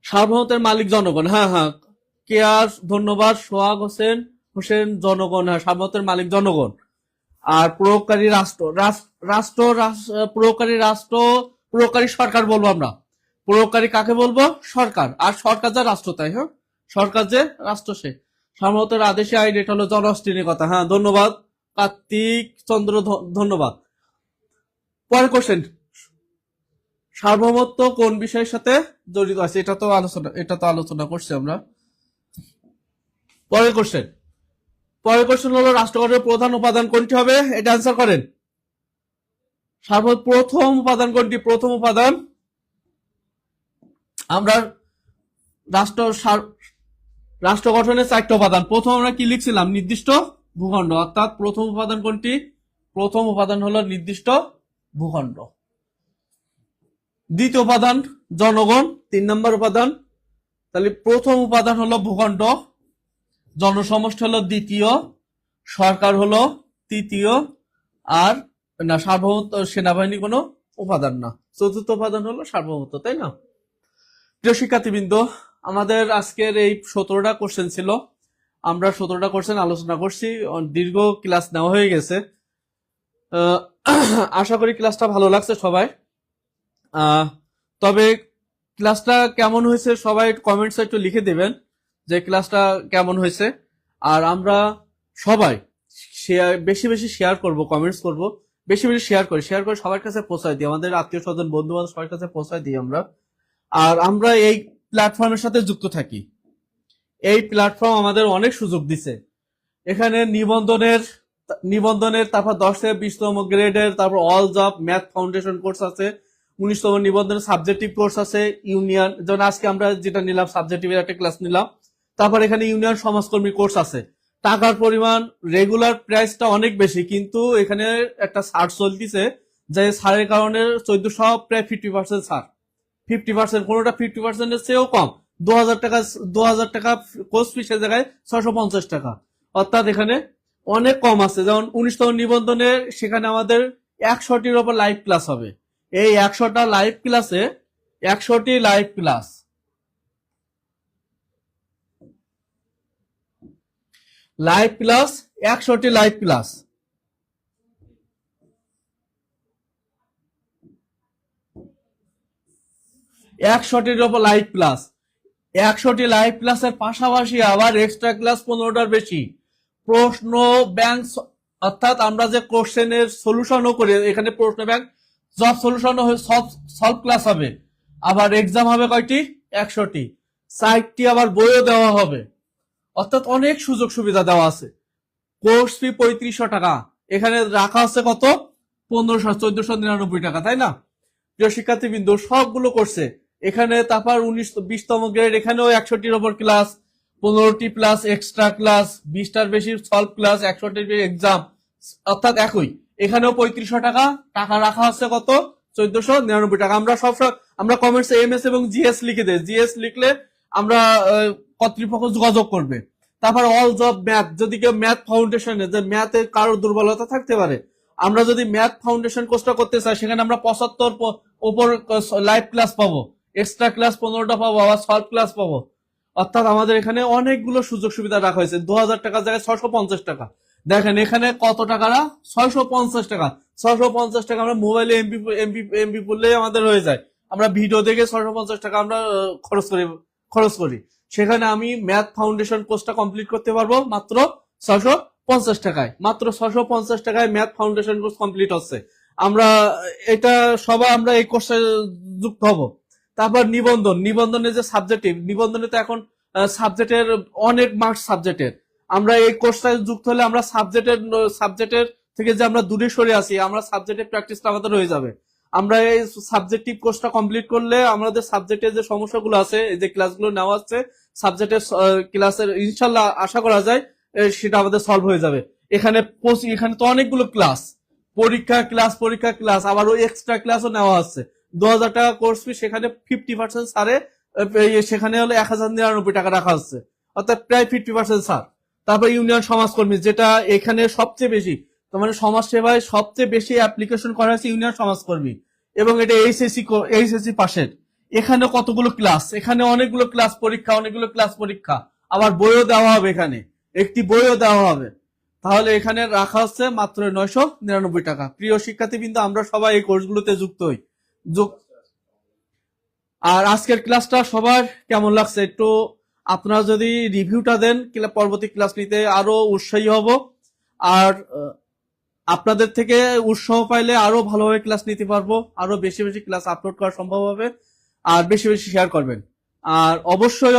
সার্বভৌমত্বের মালিক জনগণ। হ্যাঁ হ্যাঁ, কেয়ার ধন্যবাদ। সোহাগ হোসেন জনগণ, হ্যাঁ, সার্বভৌমত্বের মালিক জনগণ। আর প্রয়োগকারী প্রয়োগকারী সরকার বলবো আমরা। প্রয়োগকারী কাকে বলবো? সরকার। আর সরকার যা রাষ্ট্র তাই, হ্যাঁ, সরকার যে রাষ্ট্র সে। সার্বভৌমত্বের আদেশী আইন, এটা হলো জন অস্টিনের কথা। হ্যাঁ, ধন্যবাদ কার্তিক চন্দ্র, ধন্যবাদ। পরের কোশ্চেন, সার্বভৌমত্ব কোন বিষয়ের সাথে জড়িত আছে? এটা তো আলোচনা করছি আমরা। পরের কোশ্চেন হলো রাষ্ট্র গঠনের প্রধান উপাদান কোনটি হবে? এটা অ্যান্সার করেন। প্রথম উপাদান কোনটি? প্রথম উপাদান আমরা রাষ্ট্র গঠনের 4টা উপাদান। প্রথম আমরা কি লিখছিলাম? নির্দিষ্ট ভূখণ্ড। অর্থাৎ প্রথম উপাদান কোনটি? প্রথম উপাদান হলো নির্দিষ্ট ভূখণ্ড। দ্বিতীয় উপাদান জনগণ, 3 নম্বর উপাদান। তাহলে প্রথম উপাদান হলো ভূখণ্ড, জনসমষ্টি হলো দ্বিতীয়, সরকার হলো তৃতীয়, আর না, সার্বভৌমত্ব সেনাবাহিনী কোনো উপাদান না। চতুর্থ উপাদান হলো সার্বভৌমত্ব, তাই না? প্রিয় শিক্ষার্থীবৃন্দ, আমাদের আজকের এই 17টা কোশ্চেন ছিল। আমরা 17টা কোশ্চেন আলোচনা করছি, দীর্ঘ ক্লাস নেওয়া হয়ে গেছে। আশা করি ক্লাসটা ভালো লাগছে সবাই। তবে ক্লাসটা কেমন হয়েছে সবাই কমেন্টসে একটু লিখে দেবেন যে ক্লাসটা কেমন হয়েছে। আর আমরা সবাই বেশি বেশি শেয়ার করব, কমেন্টস করব, বেশি বেশি শেয়ার করে সবার কাছে পৌঁছায় দিই, আমাদের আত্মীয় স্বজন বন্ধু বান্ধব সবার কাছে পৌঁছায় দিই আমরা। আর আমরা এই প্ল্যাটফর্মের সাথে যুক্ত থাকি। এই প্ল্যাটফর্ম আমাদের অনেক সুযোগ দিছে। এখানে নিবন্ধনের তারপর 10 থেকে 20তম গ্রেডের, তারপর all job math foundation course আছে, 19তম নিবন্ধনের সাবজেক্টিভ কোর্স আছে, ইউনিয়ন, যেমন আজকে আমরা যেটা নিলাম সাবজেক্টিভের একটা ক্লাস নিলাম। তারপর এখানে ইউনিয়ন সমাজকর্মী কোর্স আছে। টাকার পরিমাণ রেগুলার প্রাইসটা অনেক বেশি, কিন্তু এখানে একটা ছাড় চলতেছে, যে ছাড়ের কারণে 1400 প্রায় 50% ছাড়, 50%, কোনোটা 50%-এর চেয়েও কম। 2000 টাকা কোর্স ফিসের জায়গায় 650 টাকা, অর্থাৎ এখানে অনেক কম আছে। যেমন 19তম নিবন্ধনে সেখানে আমাদের 100টির ওপর লাইভ ক্লাস হবে। এই 100টা লাইভ ক্লাসে 100টি লাইভ ক্লাস, 100টি লাইভ ক্লাস, 100টির ওপর লাইভ ক্লাস, 100টি লাইভ ক্লাসের পাশাপাশি আবার এক্সট্রা ক্লাস 15টার বেশি, প্রশ্ন ব্যাংক, অর্থাৎ আমরা যে কোশ্চেনের সলিউশনও করি এখানে, প্রশ্ন ব্যাংক সব সলিউশন সলভ ক্লাস হবে। আবার এক্সাম হবে কয়টি? 100টি। 4টি আবার বইও দেওয়া হবে। অর্থাৎ অনেক সুযোগ সুবিধা দেওয়া আছে। কোর্স ফি 3500 টাকা, এখানে রাখা আছে কত? 1499 টাকা, তাই না? প্রিয় শিক্ষার্থীবৃন্দ, সবগুলো করছে এখানে। তারপর 20তম গ্রেড, এখানেও 100টির ওপর ক্লাস, 15টি প্লাস এক্সট্রা ক্লাস, 20টার বেশি সলভ ক্লাস, 100টির বেশি এক্সাম, অর্থাৎ একই। এখানেও 3500 টাকা রাখা আছে কত? 1499 টাকা। আমরা কমেন্টসে এমএস এবং জিএস লিখে দেয়, জিএস লিখলে আমরা কর্তৃপক্ষ যোগাযোগ করবে। তারপর অল জব ম্যাথ, যদি কেউ ম্যাথ ফাউন্ডেশনে, যে ম্যাথে কারোর দুর্বলতা থাকতে পারে, আমরা যদি ম্যাথ ফাউন্ডেশন কোর্সটা করতে চাই, সেখানে আমরা ওপর লাইভ ক্লাস পাবো, এক্সট্রা ক্লাস 15টা পাবো, আবার সলভ ক্লাস পাবো। অর্থাৎ আমাদের এখানে অনেকগুলো সুযোগ সুবিধা রাখা হয়েছে। 2000 টাকার জায়গায় 650 টাকা। দেখেন এখানে কত টাকা না, 650 টাকা। 650 টাকা আমরা মোবাইলে এমবি এমবি এমবি পড়লে আমাদের হয়ে যায়। আমরা ভিডিও দেখে 650 টাকা আমরা খরচ করি। সেখানে আমি ম্যাথ ফাউন্ডেশন কোর্সটা কমপ্লিট করতে পারবো মাত্র 650 টাকায়। মাত্র 650 টাকায় ম্যাথ ফাউন্ডেশন কোর্স কমপ্লিট হচ্ছে। আমরা এটা সবাই আমরা এই কোর্সে যুক্ত হব। তারপর নিবন্ধনে যে সাবজেক্টিভ, নিবন্ধনে তো এখন সাবজেক্টের অনেক মার্কস সাবজেক্টের। আমরা এই কোর্সটায় যুক্ত হলে আমরা সাবজেক্টের থেকে যে আমরা দূরে সরে আসি, আমরা সাবজেক্টের প্র্যাকটিসটা আমাদের হয়ে যাবে। আমরা এই সাবজেক্টিভ কোর্সটা কমপ্লিট করলে আমাদের সাবজেক্টের যে সমস্যাগুলো আছে, এই যে ক্লাসগুলো নেওয়া হচ্ছে সাবজেক্টের ক্লাসের, ইনশাল্লাহ আশা করা যায় সেটা আমাদের সলভ হয়ে যাবে। এখানে তো অনেকগুলো ক্লাস, পরীক্ষা ক্লাস, আবার ওই এক্সট্রা ক্লাসও নেওয়া হচ্ছে। 2000 টাকা কোর্স ফি, সেখানে 50% ছাড়ে, সেখানে হলো 1099 টাকা রাখা হচ্ছে, অর্থাৎ প্রায় 50% ছাড়। তারপর ইউনিয়ন সমাজকর্মী, যেটা এখানে সবচেয়ে বেশি, তার মানে সমাজ সেবায় সবচেয়ে বেশি অ্যাপ্লিকেশন করা হয়েছে ইউনিয়ন সমাজকর্মী, এবং এটা এইচএসসি পাশের। এখানে কতগুলো ক্লাস, এখানে অনেকগুলো ক্লাস পরীক্ষা, আবার বইও দেওয়া হবে, এখানে একটি বইও দেওয়া হবে। তাহলে এখানে রাখা হচ্ছে মাত্র 999 টাকা। প্রিয় শিক্ষার্থীবৃন্দ, আমরা সবাই এই কোর্সগুলোতে যুক্ত হই। আর আজকের ক্লাসটা সবার কেমন লাগছে একটু আপনারা যদি রিভিউটা দেন, পরবর্তী ক্লাস নিতে আরো উৎসাহী হব। আর আপনাদের থেকে উৎসাহ পাইলে আরো ভালোভাবে ক্লাস নিতে পারবো, আরো বেশি বেশি ক্লাস আপলোড করা সম্ভব হবে। আর বেশি বেশি শেয়ার করবেন। আর অবশ্যই